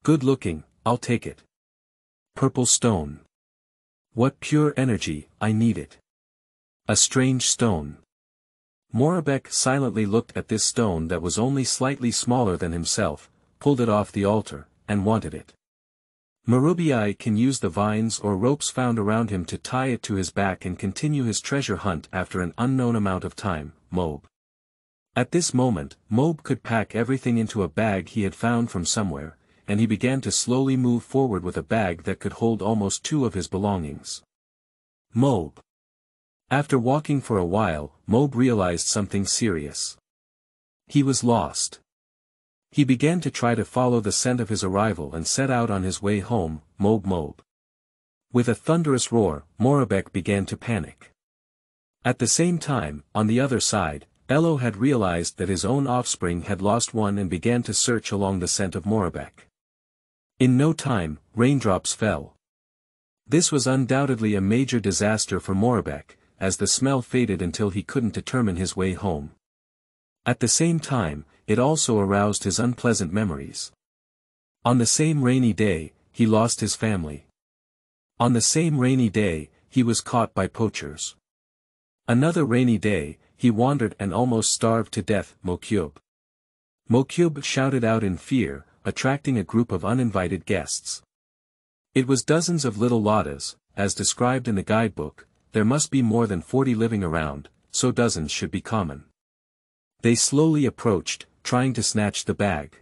Good looking, I'll take it. Purple stone. What pure energy, I need it. A strange stone. Morubek silently looked at this stone that was only slightly smaller than himself, pulled it off the altar, and wanted it. Morubek can use the vines or ropes found around him to tie it to his back and continue his treasure hunt after an unknown amount of time, Mob. At this moment, Mob could pack everything into a bag he had found from somewhere, and he began to slowly move forward with a bag that could hold almost 2 of his belongings. Mob. After walking for a while, Mob realized something serious. He was lost. He began to try to follow the scent of his arrival and set out on his way home, Mob. With a thunderous roar, Morubek began to panic. At the same time, on the other side, Elo had realized that his own offspring had lost one and began to search along the scent of Morubek. In no time, raindrops fell. This was undoubtedly a major disaster for Morubek, as the smell faded until he couldn't determine his way home. At the same time, it also aroused his unpleasant memories. On the same rainy day, he lost his family. On the same rainy day, he was caught by poachers. Another rainy day, he wandered and almost starved to death, Mokyub. Mokyub shouted out in fear, attracting a group of uninvited guests. It was dozens of little Ladas, as described in the guidebook. There must be more than 40 living around, so dozens should be common. They slowly approached, trying to snatch the bag.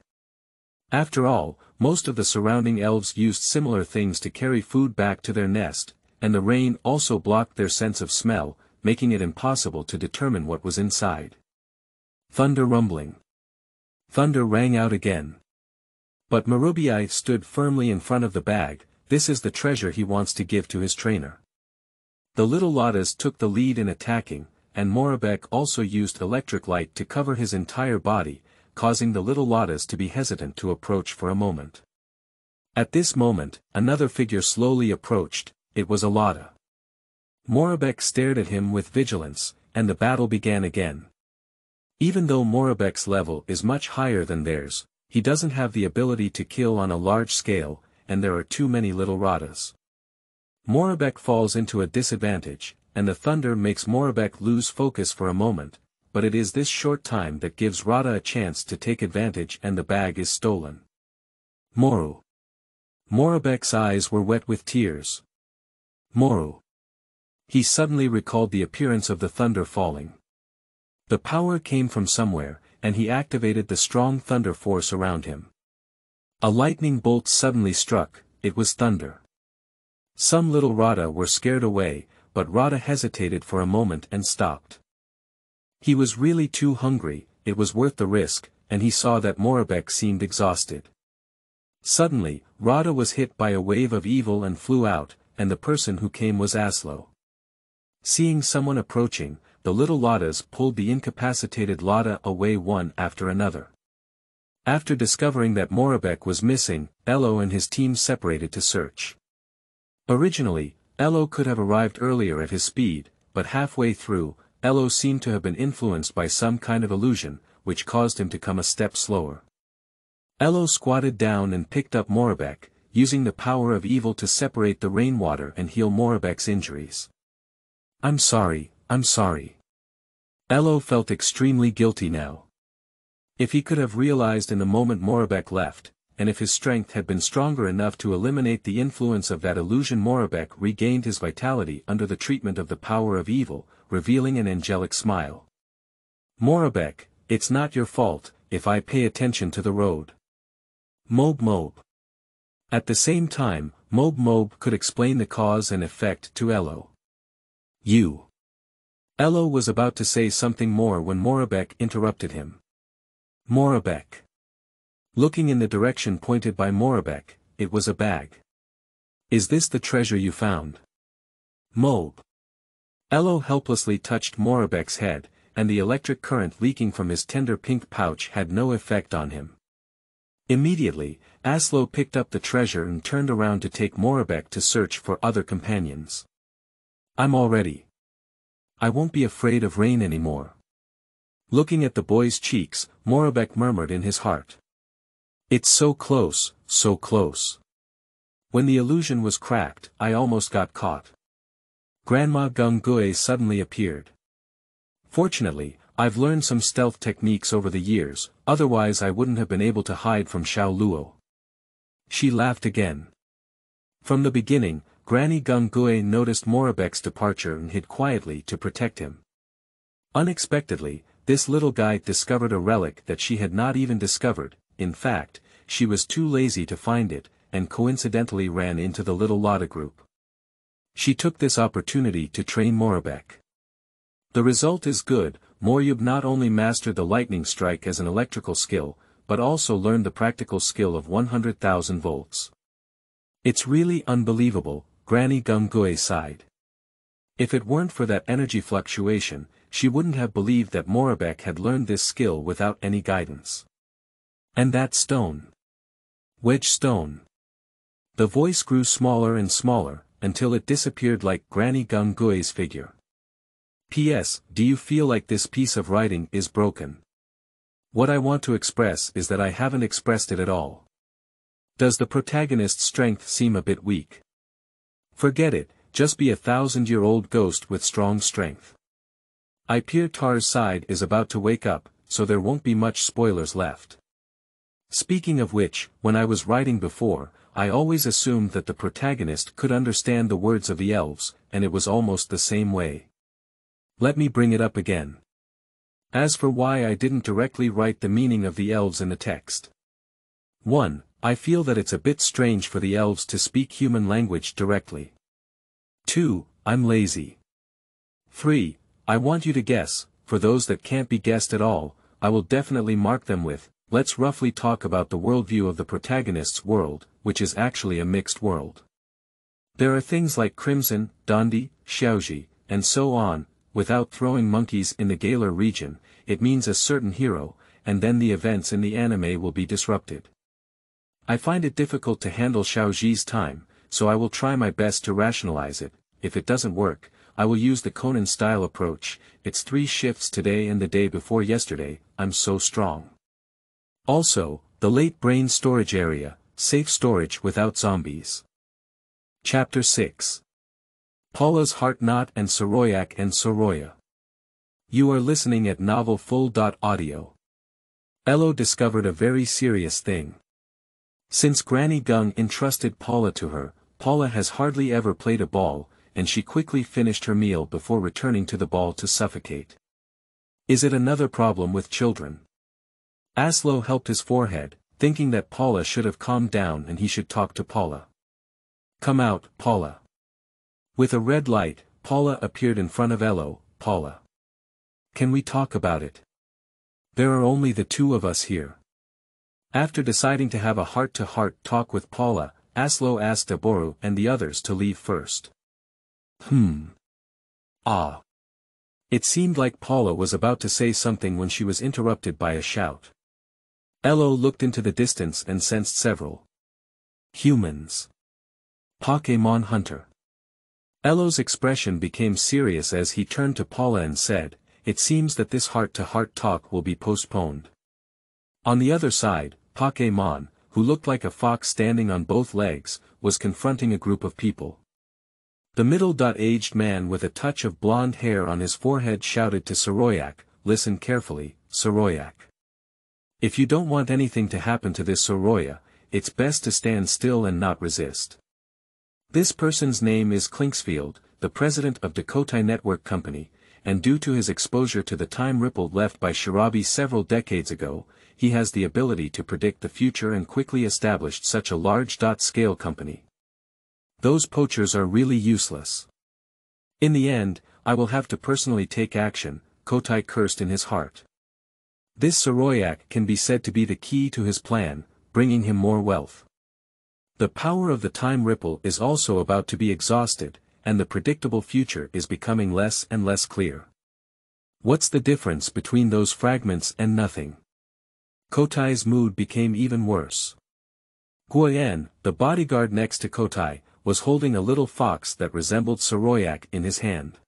After all, most of the surrounding elves used similar things to carry food back to their nest, and the rain also blocked their sense of smell, making it impossible to determine what was inside. Thunder rumbling. Thunder rang out again. But Morubek stood firmly in front of the bag. This is the treasure he wants to give to his trainer. The little Ladas took the lead in attacking, and Morubek also used electric light to cover his entire body, causing the little Ladas to be hesitant to approach for a moment. At this moment, another figure slowly approached. It was a Lada. Morubek stared at him with vigilance, and the battle began again. Even though Morubek's level is much higher than theirs, he doesn't have the ability to kill on a large scale, and there are too many little Ladas. Morubek falls into a disadvantage, and the thunder makes Morubek lose focus for a moment, but it is this short time that gives Rada a chance to take advantage and the bag is stolen. Moru. Morubek's eyes were wet with tears. Moru. He suddenly recalled the appearance of the thunder falling. The power came from somewhere, and he activated the strong thunder force around him. A lightning bolt suddenly struck. It was thunder. Some little Rada were scared away, but Rada hesitated for a moment and stopped. He was really too hungry, it was worth the risk, and he saw that Morubek seemed exhausted. Suddenly, Rada was hit by a wave of evil and flew out, and the person who came was Absolu. Seeing someone approaching, the little Ladas pulled the incapacitated Lada away one after another. After discovering that Morubek was missing, Elo and his team separated to search. Originally, Elo could have arrived earlier at his speed, but halfway through, Elo seemed to have been influenced by some kind of illusion, which caused him to come a step slower. Elo squatted down and picked up Morubek, using the power of evil to separate the rainwater and heal Morubek's injuries. I'm sorry. Elo felt extremely guilty now. If he could have realized in the moment Morubek left, and if his strength had been stronger enough to eliminate the influence of that illusion, Morubek regained his vitality under the treatment of the power of evil, revealing an angelic smile. Morubek, it's not your fault, if I pay attention to the road. Mob. At the same time, Mob could explain the cause and effect to Elo. Elo was about to say something more when Morubek interrupted him. Morubek. Looking in the direction pointed by Morubek, it was a bag. Is this the treasure you found? Mob. Elo helplessly touched Morubek's head, and the electric current leaking from his tender pink pouch had no effect on him. Immediately, Absolu picked up the treasure and turned around to take Morubek to search for other companions. I'm all ready. I won't be afraid of rain anymore. Looking at the boy's cheeks, Morubek murmured in his heart. It's so close, so close. When the illusion was cracked, I almost got caught. Grandma Geng suddenly appeared. Fortunately, I've learned some stealth techniques over the years, otherwise I wouldn't have been able to hide from Xiao Luo. She laughed again. From the beginning, Granny Geng noticed Morubek's departure and hid quietly to protect him. Unexpectedly, this little guy discovered a relic that she had not even discovered. In fact, she was too lazy to find it, and coincidentally ran into the little Lotta group. She took this opportunity to train Morubek. The result is good. Morubek not only mastered the lightning strike as an electrical skill, but also learned the practical skill of 100,000 volts. It's really unbelievable, Granny Geng sighed. If it weren't for that energy fluctuation, she wouldn't have believed that Morubek had learned this skill without any guidance. And that stone. Wedge stone. The voice grew smaller and smaller, until it disappeared like Granny Geng figure. P.S. Do you feel like this piece of writing is broken? What I want to express is that I haven't expressed it at all. Does the protagonist's strength seem a bit weak? Forget it, just be a 1,000-year-old ghost with strong strength. Epirtal's side is about to wake up, so there won't be much spoilers left. Speaking of which, when I was writing before, I always assumed that the protagonist could understand the words of the elves, and it was almost the same way. Let me bring it up again. As for why I didn't directly write the meaning of the elves in the text. 1. I feel that it's a bit strange for the elves to speak human language directly. 2. I'm lazy. 3. I want you to guess. For those that can't be guessed at all, I will definitely mark them with, let's roughly talk about the worldview of the protagonist's world, which is actually a mixed world. There are things like Crimson, Dondi, Xiaoji, and so on. Without throwing monkeys in the Galar region, it means a certain hero, and then the events in the anime will be disrupted. I find it difficult to handle Xiaoji's time, so I will try my best to rationalize it. If it doesn't work, I will use the Conan-style approach. It's 3 shifts today and the day before yesterday, I'm so strong. Also, the late brain storage area, safe storage without zombies. Chapter 6. Paula's Heart Knot and Soroyac and Soroya. You are listening at Novel Full.audio. Elo discovered a very serious thing. Since Granny Geng entrusted Paula to her, Paula has hardly ever played a ball, and she quickly finished her meal before returning to the ball to suffocate. Is it another problem with children? Absolu helped his forehead, thinking that Paula should have calmed down and he should talk to Paula. Come out, Paula. With a red light, Paula appeared in front of Elo. Paula. Can we talk about it? There are only the 2 of us here. After deciding to have a heart-to-heart talk with Paula, Absolu asked Aboru and the others to leave first. Ah. It seemed like Paula was about to say something when she was interrupted by a shout. Elo looked into the distance and sensed several humans. Pokémon Hunter. Elo's expression became serious as he turned to Paula and said, "It seems that this heart-to-heart talk will be postponed." On the other side, Pokémon, who looked like a fox standing on both legs, was confronting a group of people. The middle-aged man with a touch of blonde hair on his forehead shouted to Soroyac, "Listen carefully, Soroyac. If you don't want anything to happen to this Soroya, it's best to stand still and not resist. This person's name is Clinksfield, the president of Dakotai Network Company, and due to his exposure to the time ripple left by Shirabi several decades ago, he has the ability to predict the future and quickly established such a large-scale company. Those poachers are really useless. In the end, I will have to personally take action," Kotai cursed in his heart. This Soroyac can be said to be the key to his plan, bringing him more wealth. The power of the time ripple is also about to be exhausted, and the predictable future is becoming less and less clear. What's the difference between those fragments and nothing? Kotai's mood became even worse. Guoyan, the bodyguard next to Kotai, was holding a little fox that resembled Soroyac in his hand.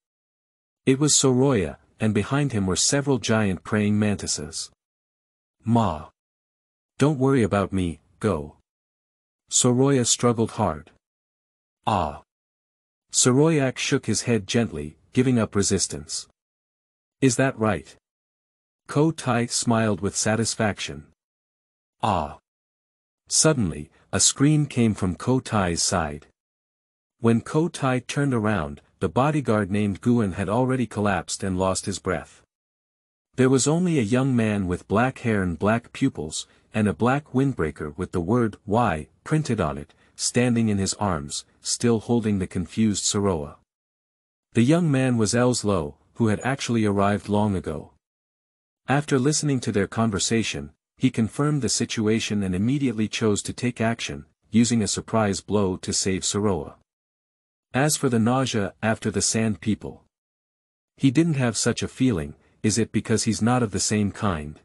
It was Soroya, and behind him were several giant praying mantises. "Ma. Don't worry about me, go." Soroya struggled hard. "Ah." Soroyac shook his head gently, giving up resistance. "Is that right?" Kotai smiled with satisfaction. "Ah." Suddenly, a scream came from Kotai's side. When Kotai turned around, the bodyguard named Guan had already collapsed and lost his breath. There was only a young man with black hair and black pupils, and a black windbreaker with the word "Y" printed on it, standing in his arms, still holding the confused Soroya. The young man was Elves, who had actually arrived long ago. After listening to their conversation, he confirmed the situation and immediately chose to take action, using a surprise blow to save Soroya. As for the nausea after the sand people, he didn't have such a feeling. Is it because he's not of the same kind?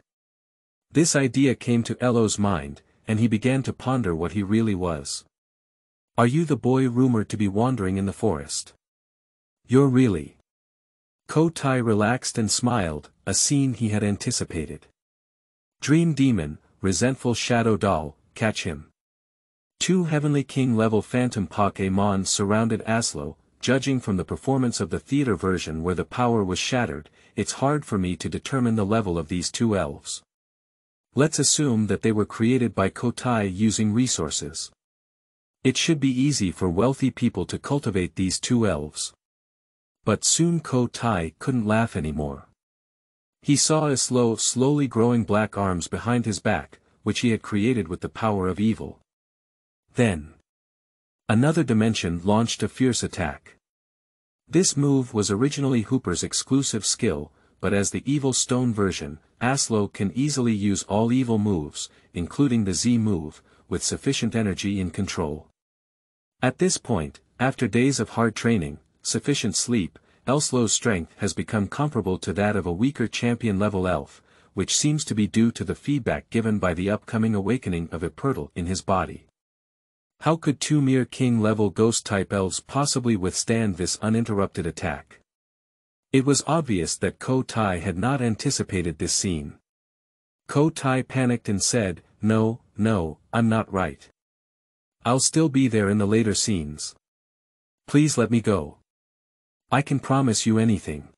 This idea came to Elo's mind, and he began to ponder what he really was. "Are you the boy rumored to be wandering in the forest?" "You're really." Kotai relaxed and smiled, a scene he had anticipated. "Dream Demon, resentful shadow doll, catch him." Two Heavenly King level phantom Pokémon surrounded Absolu. Judging from the performance of the theater version where the power was shattered, it's hard for me to determine the level of these two elves. Let's assume that they were created by Kotai using resources. It should be easy for wealthy people to cultivate these two elves. But soon Kotai couldn't laugh anymore. He saw Absolu slowly growing black arms behind his back, which he had created with the power of evil. Then, another dimension launched a fierce attack. This move was originally Hooper's exclusive skill, but as the evil stone version, Absolu can easily use all evil moves, including the Z move, with sufficient energy in control. At this point, after days of hard training, sufficient sleep, Absolu's strength has become comparable to that of a weaker champion-level elf, which seems to be due to the feedback given by the upcoming awakening of Epirtal in his body. How could two mere king-level ghost-type elves possibly withstand this uninterrupted attack? It was obvious that Kotai had not anticipated this scene. Kotai panicked and said, No, I'm not right. I'll still be there in the later scenes. Please let me go. I can promise you anything."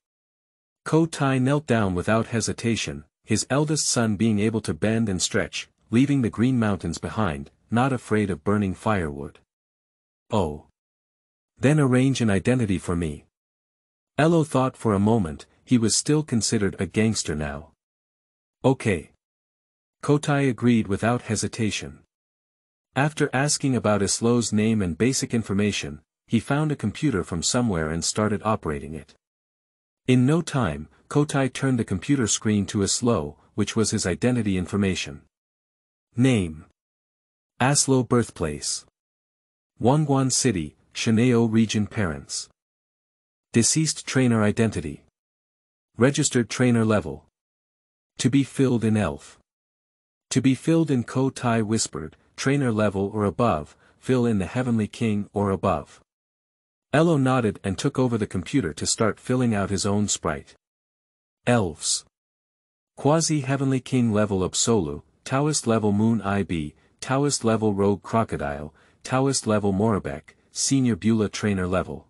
Kotai knelt down without hesitation, his eldest son being able to bend and stretch, leaving the Green Mountains behind, not afraid of burning firewood. "Oh. Then arrange an identity for me." Elo thought for a moment. He was still considered a gangster now. "Okay." Kotai agreed without hesitation. After asking about Absolu's name and basic information, he found a computer from somewhere and started operating it. In no time, Kotai turned the computer screen to Absolu, which was his identity information. Name: Absolu. Birthplace: Wangguan City, Shanao Region. Parents: Deceased trainer. Identity: Registered trainer. Level: To be filled in elf. To be filled in. Kotai whispered, trainer level or above, fill in the Heavenly King or above. Elo nodded and took over the computer to start filling out his own sprite. Elves. Quasi-Heavenly King level Absolu, Taoist level Moon IB, Taoist level Rogue Crocodile, Taoist level Morubek, Senior Beulah Trainer level.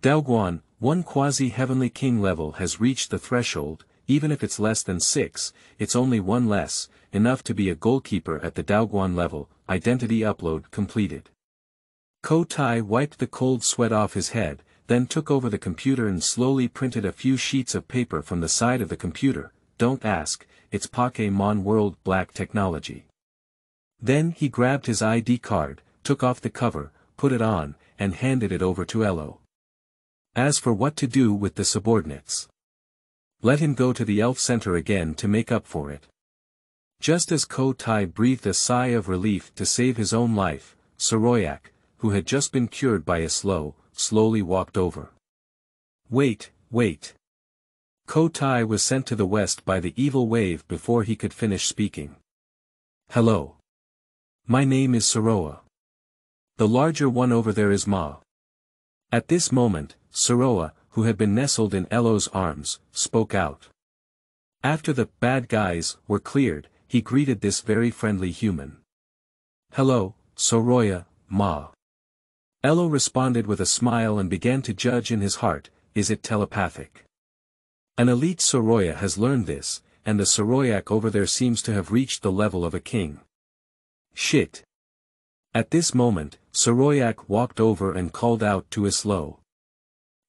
Daoguan, one Quasi-Heavenly King level has reached the threshold. Even if it's less than 6, it's only one less, enough to be a goalkeeper at the Daoguan level. Identity upload completed. Ko Tai wiped the cold sweat off his head, then took over the computer and slowly printed a few sheets of paper from the side of the computer. Don't ask, it's Pokémon World Black technology. Then he grabbed his ID card, took off the cover, put it on, and handed it over to Elo. As for what to do with the subordinates, let him go to the Elf Center again to make up for it. Just as Ko Tai breathed a sigh of relief to save his own life, Soroyac, who had just been cured by slowly walked over. Wait. Ko Tai was sent to the west by the evil wave before he could finish speaking. Hello. My name is Soroya. The larger one over there is Ma. At this moment, Soroya, who had been nestled in Elo's arms, spoke out. After the bad guys were cleared, he greeted this very friendly human. Hello, Soroya, Ma. Elo responded with a smile and began to judge in his heart, is it telepathic? An elite Soroya has learned this, and the Soroyac over there seems to have reached the level of a king. Shit. At this moment, Soroyac walked over and called out to Islo.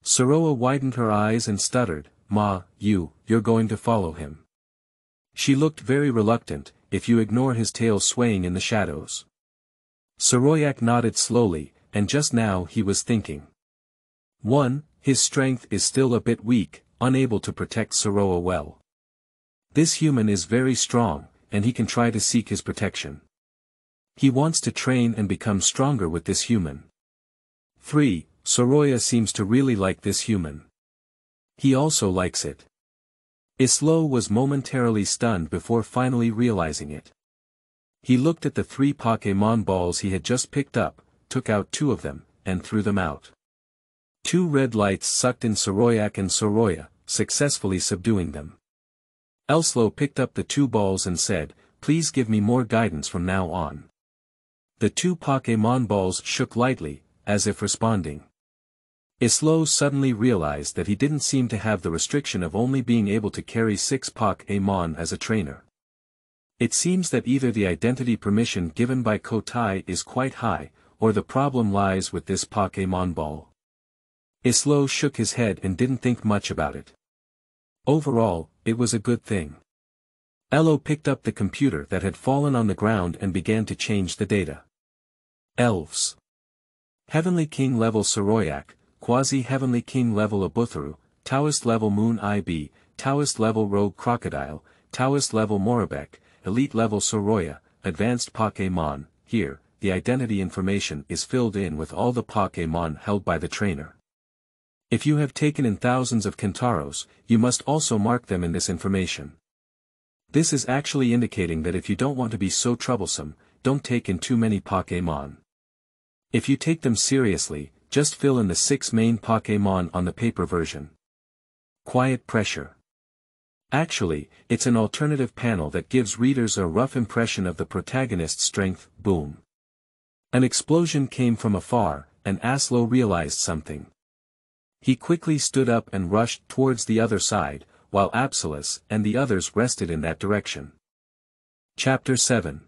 Soroya widened her eyes and stuttered, Ma, you're going to follow him. She looked very reluctant, if you ignore his tail swaying in the shadows. Soroyac nodded slowly, and just now he was thinking. 1. His strength is still a bit weak, unable to protect Soroya well. This human is very strong, and he can try to seek his protection. He wants to train and become stronger with this human. 3. Soroya seems to really like this human. He also likes it. Islo was momentarily stunned before finally realizing it. He looked at the 3 Pokémon balls he had just picked up, took out 2 of them, and threw them out. 2 red lights sucked in Soroyac and Soroya, successfully subduing them. Elslo picked up the 2 balls and said, please give me more guidance from now on. The 2 Pokémon balls shook lightly, as if responding. Islo suddenly realized that he didn't seem to have the restriction of only being able to carry 6 Pokémon as a trainer. It seems that either the identity permission given by Ko Tai is quite high, or the problem lies with this Pokémon ball. Islo shook his head and didn't think much about it. Overall, it was a good thing. Elo picked up the computer that had fallen on the ground and began to change the data. Elves. Heavenly King level Soroyac, Quasi-Heavenly King level Abutharu, Taoist level Moon IB, Taoist level Rogue Crocodile, Taoist level Morubek, Elite level Soroya, Advanced Pokémon. Here, the identity information is filled in with all the Pokémon held by the trainer. If you have taken in thousands of Kentaros, you must also mark them in this information. This is actually indicating that if you don't want to be so troublesome, don't take in too many Pokémon. If you take them seriously, just fill in the 6 main Pokémon on the paper version. Quiet Pressure. Actually, it's an alternative panel that gives readers a rough impression of the protagonist's strength. Boom. An explosion came from afar, and Aslo realized something. He quickly stood up and rushed towards the other side, while Absolu and the others rested in that direction. Chapter 7.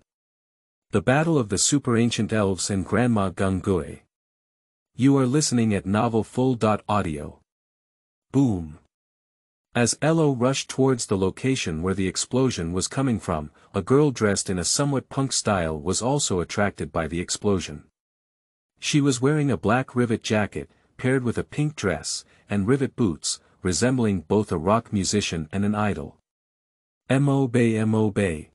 The Battle of the Superancient Elves and Grandma Geng. You are listening at novelfull.audio. Boom. As Elo rushed towards the location where the explosion was coming from, a girl dressed in a somewhat punk style was also attracted by the explosion. She was wearing a black rivet jacket, paired with a pink dress, and rivet boots, resembling both a rock musician and an idol. Mo Bay.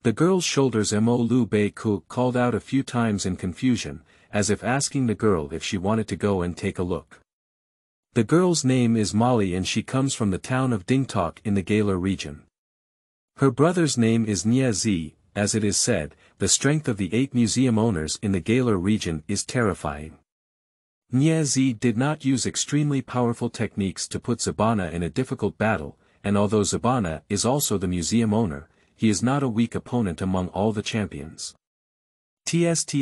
The girl's shoulders Mo Lu Bei Ku called out a few times in confusion, as if asking the girl if she wanted to go and take a look. The girl's name is Molly and she comes from the town of Dingtok in the Galar region. Her brother's name is Nia Zi. As it is said, the strength of the 8 museum owners in the Galar region is terrifying. Niazi did not use extremely powerful techniques to put Zabana in a difficult battle, and although Zabana is also the museum owner, he is not a weak opponent among all the champions. TSK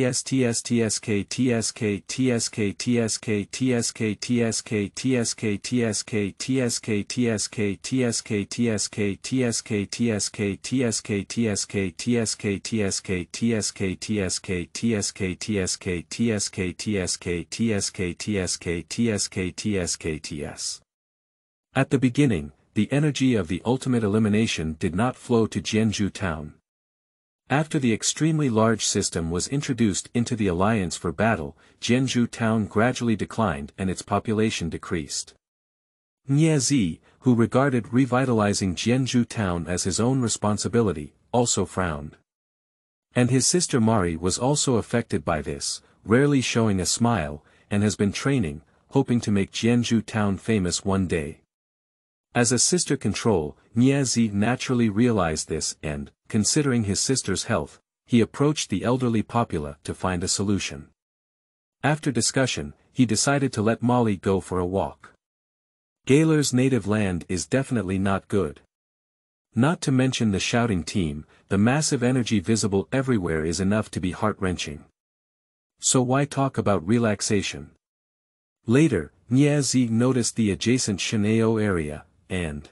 At the beginning, the energy of the ultimate elimination did not flow to Jianzhou town. After the extremely large system was introduced into the alliance for battle, Jianzhou town gradually declined and its population decreased. Niazi, who regarded revitalizing Jianzhou town as his own responsibility, also frowned. And his sister Mari was also affected by this, rarely showing a smile, and has been training, hoping to make Jianzhou town famous one day. As a sister control, Niazi naturally realized this and, considering his sister's health, he approached the elderly Paula to find a solution. After discussion, he decided to let Molly go for a walk. Galer's native land is definitely not good. Not to mention the shouting team, the massive energy visible everywhere is enough to be heart-wrenching. So why talk about relaxation? Later, Niazi noticed the adjacent Shinao area, and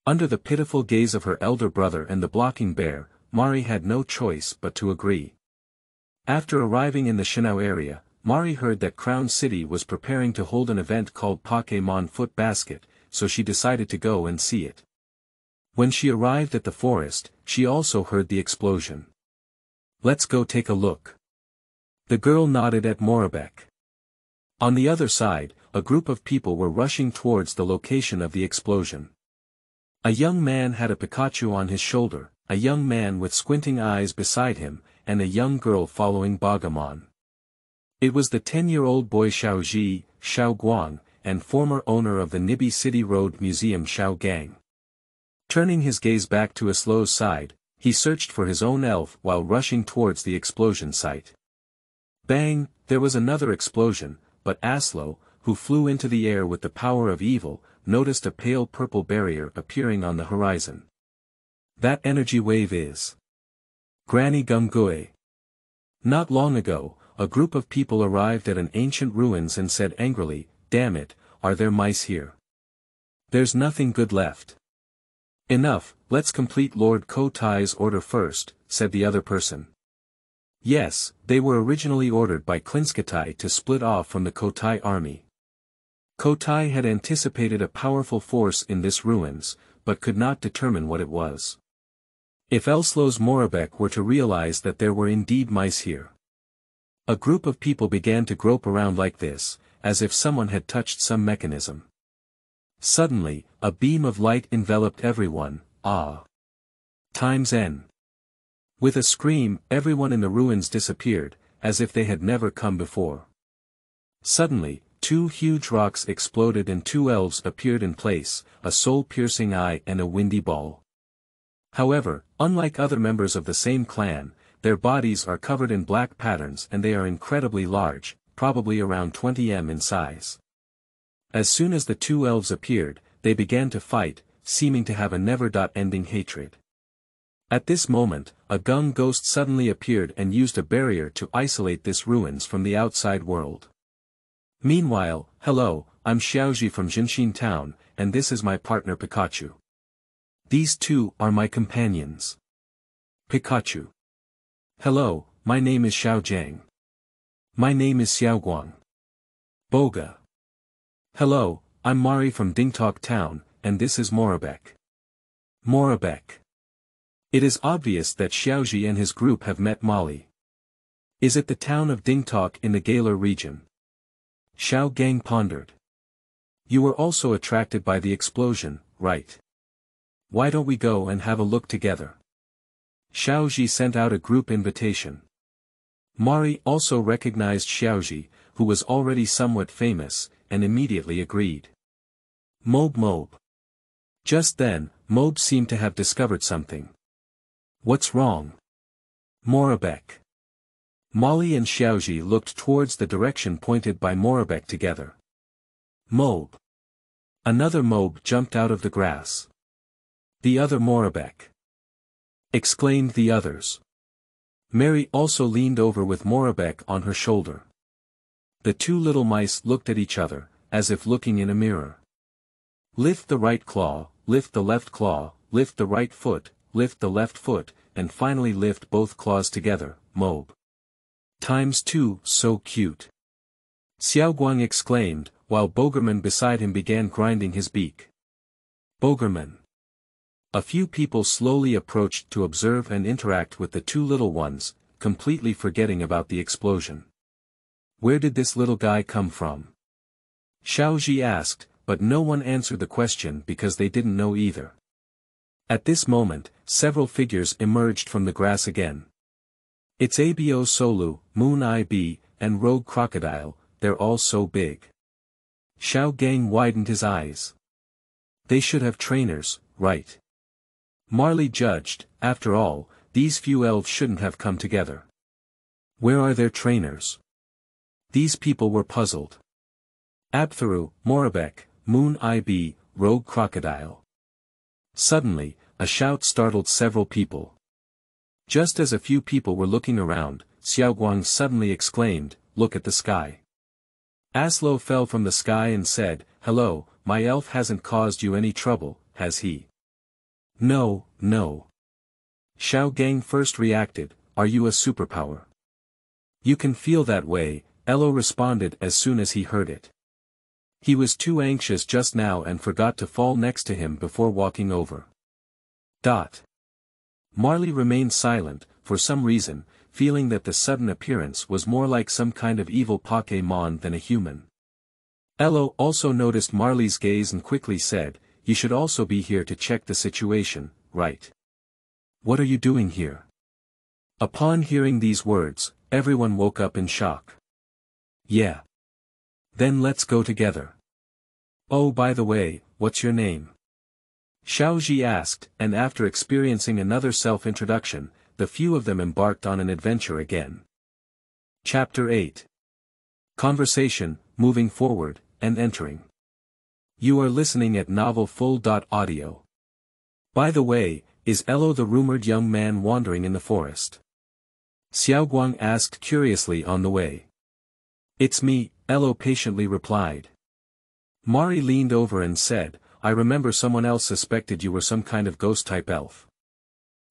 under the pitiful gaze of her elder brother and the blocking bear, Mari had no choice but to agree. After arriving in the Shinao area, Mari heard that Crown City was preparing to hold an event called Pokémon Foot Basket, so she decided to go and see it. When she arrived at the forest, she also heard the explosion. "Let's go take a look." The girl nodded at Morubek. On the other side, a group of people were rushing towards the location of the explosion. A young man had a Pikachu on his shoulder, a young man with squinting eyes beside him, and a young girl following Bogomon. It was the 10-year-old boy Xiaoji, Xiao Guang, and former owner of the Nibi City Road Museum Xiao Geng. Turning his gaze back to Aslo's side, he searched for his own elf while rushing towards the explosion site. Bang! There was another explosion, but Aslo, who flew into the air with the power of evil, noticed a pale purple barrier appearing on the horizon. That energy wave is Granny Gumgui. Not long ago, a group of people arrived at an ancient ruins and said angrily, "Damn it, are there mice here? There's nothing good left." "Enough, let's complete Lord Kotai's order first," said the other person. Yes, they were originally ordered by Klinskatai to split off from the Kotai army. Kotai had anticipated a powerful force in this ruins, but could not determine what it was. If Elslo's Morubek were to realize that there were indeed mice here. A group of people began to grope around like this, as if someone had touched some mechanism. Suddenly, a beam of light enveloped everyone, times N. With a scream, everyone in the ruins disappeared, as if they had never come before. Suddenly, two huge rocks exploded and two elves appeared in place, a soul-piercing eye and a windy ball. However, unlike other members of the same clan, their bodies are covered in black patterns and they are incredibly large, probably around 20 m in size. As soon as the two elves appeared, they began to fight, seeming to have a never-ending hatred. At this moment, a Geng ghost suddenly appeared and used a barrier to isolate this ruins from the outside world. Meanwhile, "Hello, I'm Xiaoji from Jinshin Town, and this is my partner Pikachu. These two are my companions." Pikachu. "Hello, my name is Xiao Jiang. My name is Xiaoguang." Boga. "Hello, I'm Mari from Dingtok Town, and this is Morubek." Morubek. It is obvious that Xiaoji and his group have met Molly. Is it the town of Dingtok in the Galar region? Xiao Geng pondered. You were also attracted by the explosion, right? Why don't we go and have a look together? Xiaoji sent out a group invitation. Mari also recognized Xiaoji, who was already somewhat famous, and immediately agreed. Mob. Just then, Mob seemed to have discovered something. What's wrong? Morubek. Molly and Xiaoji looked towards the direction pointed by Morubek together. Mob. Another mob jumped out of the grass. The other Morubek. Exclaimed the others. Mary also leaned over with Morubek on her shoulder. The two little mice looked at each other, as if looking in a mirror. Lift the right claw, lift the left claw, lift the right foot, lift the left foot, and finally lift both claws together, mob. ×2, so cute. Xiaoguang exclaimed, while Bogerman beside him began grinding his beak. Bogerman. A few people slowly approached to observe and interact with the two little ones, completely forgetting about the explosion. Where did this little guy come from? Xiaoji asked, but no one answered the question because they didn't know either. At this moment, several figures emerged from the grass again. It's Absolu, Moon IB, and Rogue Crocodile, they're all so big. Xiao Geng widened his eyes. They should have trainers, right? Marley judged, after all, these few elves shouldn't have come together. Where are their trainers? These people were puzzled. Absolu, Morubek, Moon IB, Rogue Crocodile. Suddenly, a shout startled several people. Just as a few people were looking around, Xiaoguang suddenly exclaimed, "Look at the sky." Absolu fell from the sky and said, "Hello, my elf hasn't caused you any trouble, has he?" "No, no." Xiao Geng first reacted, "Are you a superpower?" "You can feel that way," Elo responded as soon as he heard it. He was too anxious just now and forgot to fall next to him before walking over. Marley remained silent, for some reason, feeling that the sudden appearance was more like some kind of evil Pokémon than a human. Elo also noticed Marley's gaze and quickly said, "You should also be here to check the situation, right? What are you doing here?" Upon hearing these words, everyone woke up in shock. "Yeah. Then let's go together. Oh, by the way, what's your name?" Xiaoji asked, and after experiencing another self-introduction, the few of them embarked on an adventure again. Chapter 8. Conversation, moving forward, and entering. You are listening at novelfull.audio. By the way, is Elo the rumored young man wandering in the forest? Xiaoguang asked curiously on the way. "It's me," Elo patiently replied. Mari leaned over and said, "I remember someone else suspected you were some kind of ghost-type elf."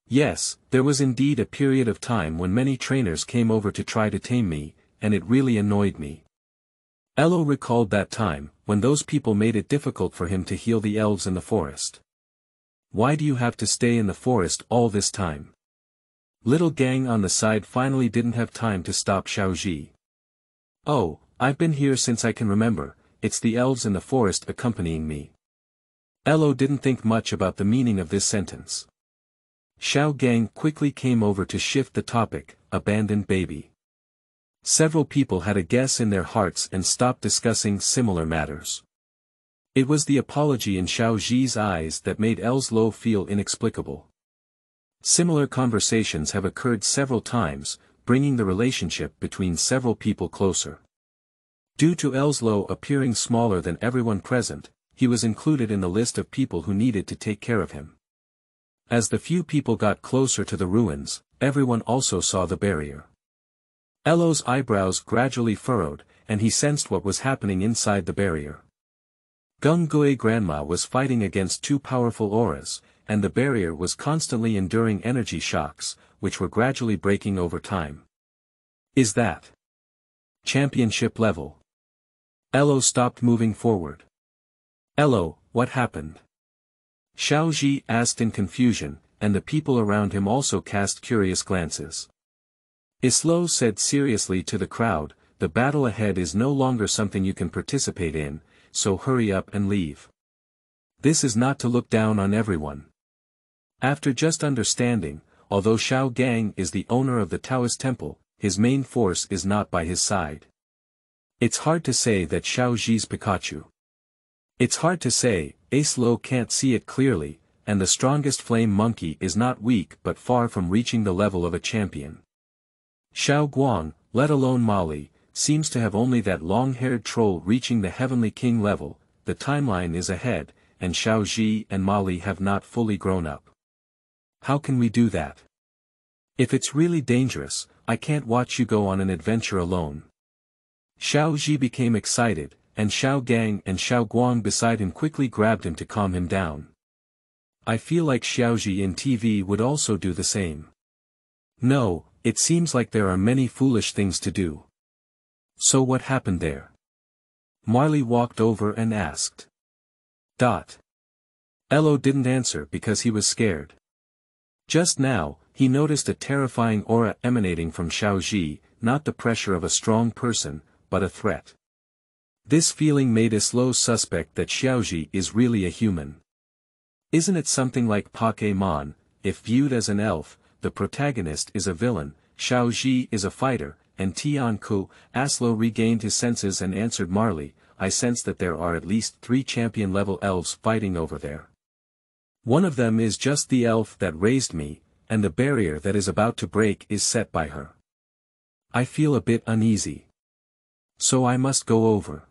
Yes, there was indeed a period of time when many trainers came over to try to tame me, and it really annoyed me. Elo recalled that time, when those people made it difficult for him to heal the elves in the forest. "Why do you have to stay in the forest all this time?" Little Geng on the side finally didn't have time to stop Xiaoji. "Oh, I've been here since I can remember, it's the elves in the forest accompanying me." Elo didn't think much about the meaning of this sentence. Xiao Geng quickly came over to shift the topic, abandoned baby. Several people had a guess in their hearts and stopped discussing similar matters. It was the apology in Xiaoji's eyes that made Elslo feel inexplicable. Similar conversations have occurred several times, bringing the relationship between several people closer. Due to Elslo appearing smaller than everyone present, he was included in the list of people who needed to take care of him. As the few people got closer to the ruins, everyone also saw the barrier. Elo's eyebrows gradually furrowed, and he sensed what was happening inside the barrier. Geng Gui Grandma was fighting against two powerful auras, and the barrier was constantly enduring energy shocks, which were gradually breaking over time. Is that championship level? Elo stopped moving forward. "Elo, what happened?" Xiaoji asked in confusion, and the people around him also cast curious glances. Islo said seriously to the crowd, "The battle ahead is no longer something you can participate in, so hurry up and leave. This is not to look down on everyone." After just understanding, although Xiao Gang is the owner of the Taoist temple, his main force is not by his side. It's hard to say that Xiaoji's Pikachu. It's hard to say, Islo can't see it clearly, and the strongest flame monkey is not weak but far from reaching the level of a champion. Xiao Guang, let alone Mali, seems to have only that long-haired troll reaching the Heavenly King level, the timeline is ahead, and Xiao Ji and Mali have not fully grown up. How can we do that? If it's really dangerous, I can't watch you go on an adventure alone. Xiao Ji became excited, and Xiao Gang and Xiao Guang beside him quickly grabbed him to calm him down. I feel like Xiao Ji in TV would also do the same. No, it seems like there are many foolish things to do. So what happened there? Marley walked over and asked. Elo didn't answer because he was scared. Just now, he noticed a terrifying aura emanating from Xiao Ji, not the pressure of a strong person, but a threat. This feeling made Islo suspect that Xiao Ji is really a human. Isn't it something like Pokémon? If viewed as an elf, the protagonist is a villain, Xiao Ji is a fighter, and Tian Ku. Aslo regained his senses and answered Marley, I sense that there are at least 3 champion-level elves fighting over there. One of them is just the elf that raised me, and the barrier that is about to break is set by her. I feel a bit uneasy. So I must go over.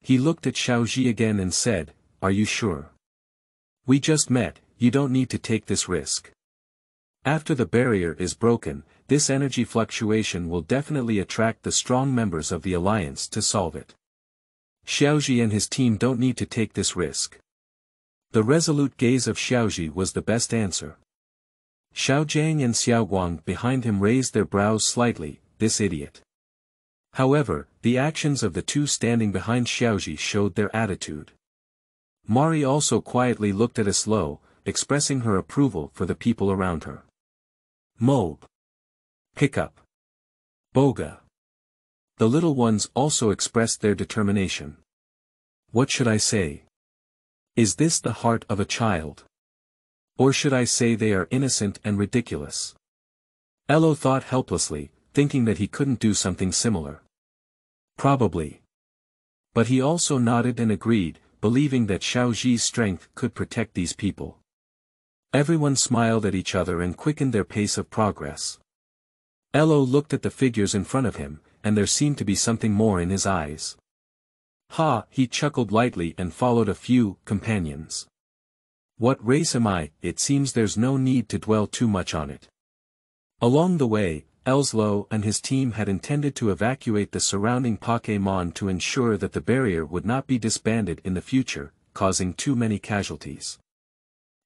He looked at Xiao Ji again and said, Are you sure? We just met, you don't need to take this risk. After the barrier is broken, this energy fluctuation will definitely attract the strong members of the alliance to solve it. Xiaoji and his team don't need to take this risk. The resolute gaze of Xiaoji was the best answer. Xiao Jiang and Xiao Guang behind him raised their brows slightly, this idiot. However, the actions of the two standing behind Xiaoji showed their attitude. Mari also quietly looked at Islo, expressing her approval for the people around her. Mob. Pick up. Boga. The little ones also expressed their determination. What should I say? Is this the heart of a child? Or should I say they are innocent and ridiculous? Elo thought helplessly, thinking that he couldn't do something similar. Probably. But he also nodded and agreed, believing that Xiao Ji's strength could protect these people. Everyone smiled at each other and quickened their pace of progress. Elo looked at the figures in front of him, and there seemed to be something more in his eyes. Ha! He chuckled lightly and followed a few companions. What race am I? It seems there's no need to dwell too much on it. Along the way, Elslo and his team had intended to evacuate the surrounding Pokémon to ensure that the barrier would not be disbanded in the future, causing too many casualties.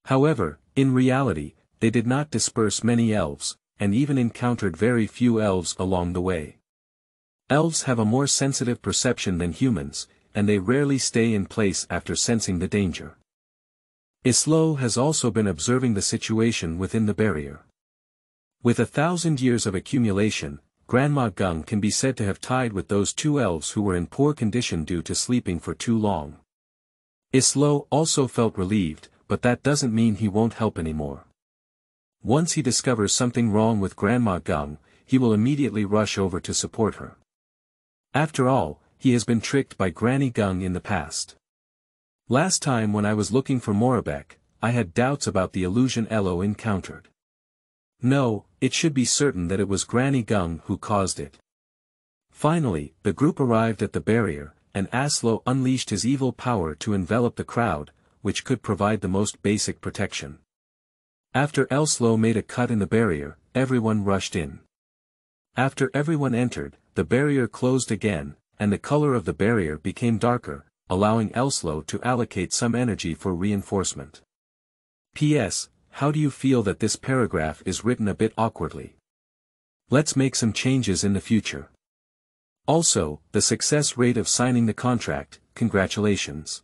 However, in reality, they did not disperse many elves, and even encountered very few elves along the way. Elves have a more sensitive perception than humans, and they rarely stay in place after sensing the danger. Islo has also been observing the situation within the barrier. With 1,000 years of accumulation, Grandma Geng can be said to have tied with those two elves who were in poor condition due to sleeping for too long. Islo also felt relieved, but that doesn't mean he won't help anymore. Once he discovers something wrong with Grandma Geng, he will immediately rush over to support her. After all, he has been tricked by Granny Geng in the past. Last time when I was looking for Morubek, I had doubts about the illusion Elo encountered. No, it should be certain that it was Granny Geng who caused it. Finally, the group arrived at the barrier, and Aslo unleashed his evil power to envelop the crowd, which could provide the most basic protection. After Elslo made a cut in the barrier, everyone rushed in. After everyone entered, the barrier closed again, and the color of the barrier became darker, allowing Elslo to allocate some energy for reinforcement. P.S. How do you feel that this paragraph is written a bit awkwardly? Let's make some changes in the future. Also, the success rate of signing the contract, congratulations.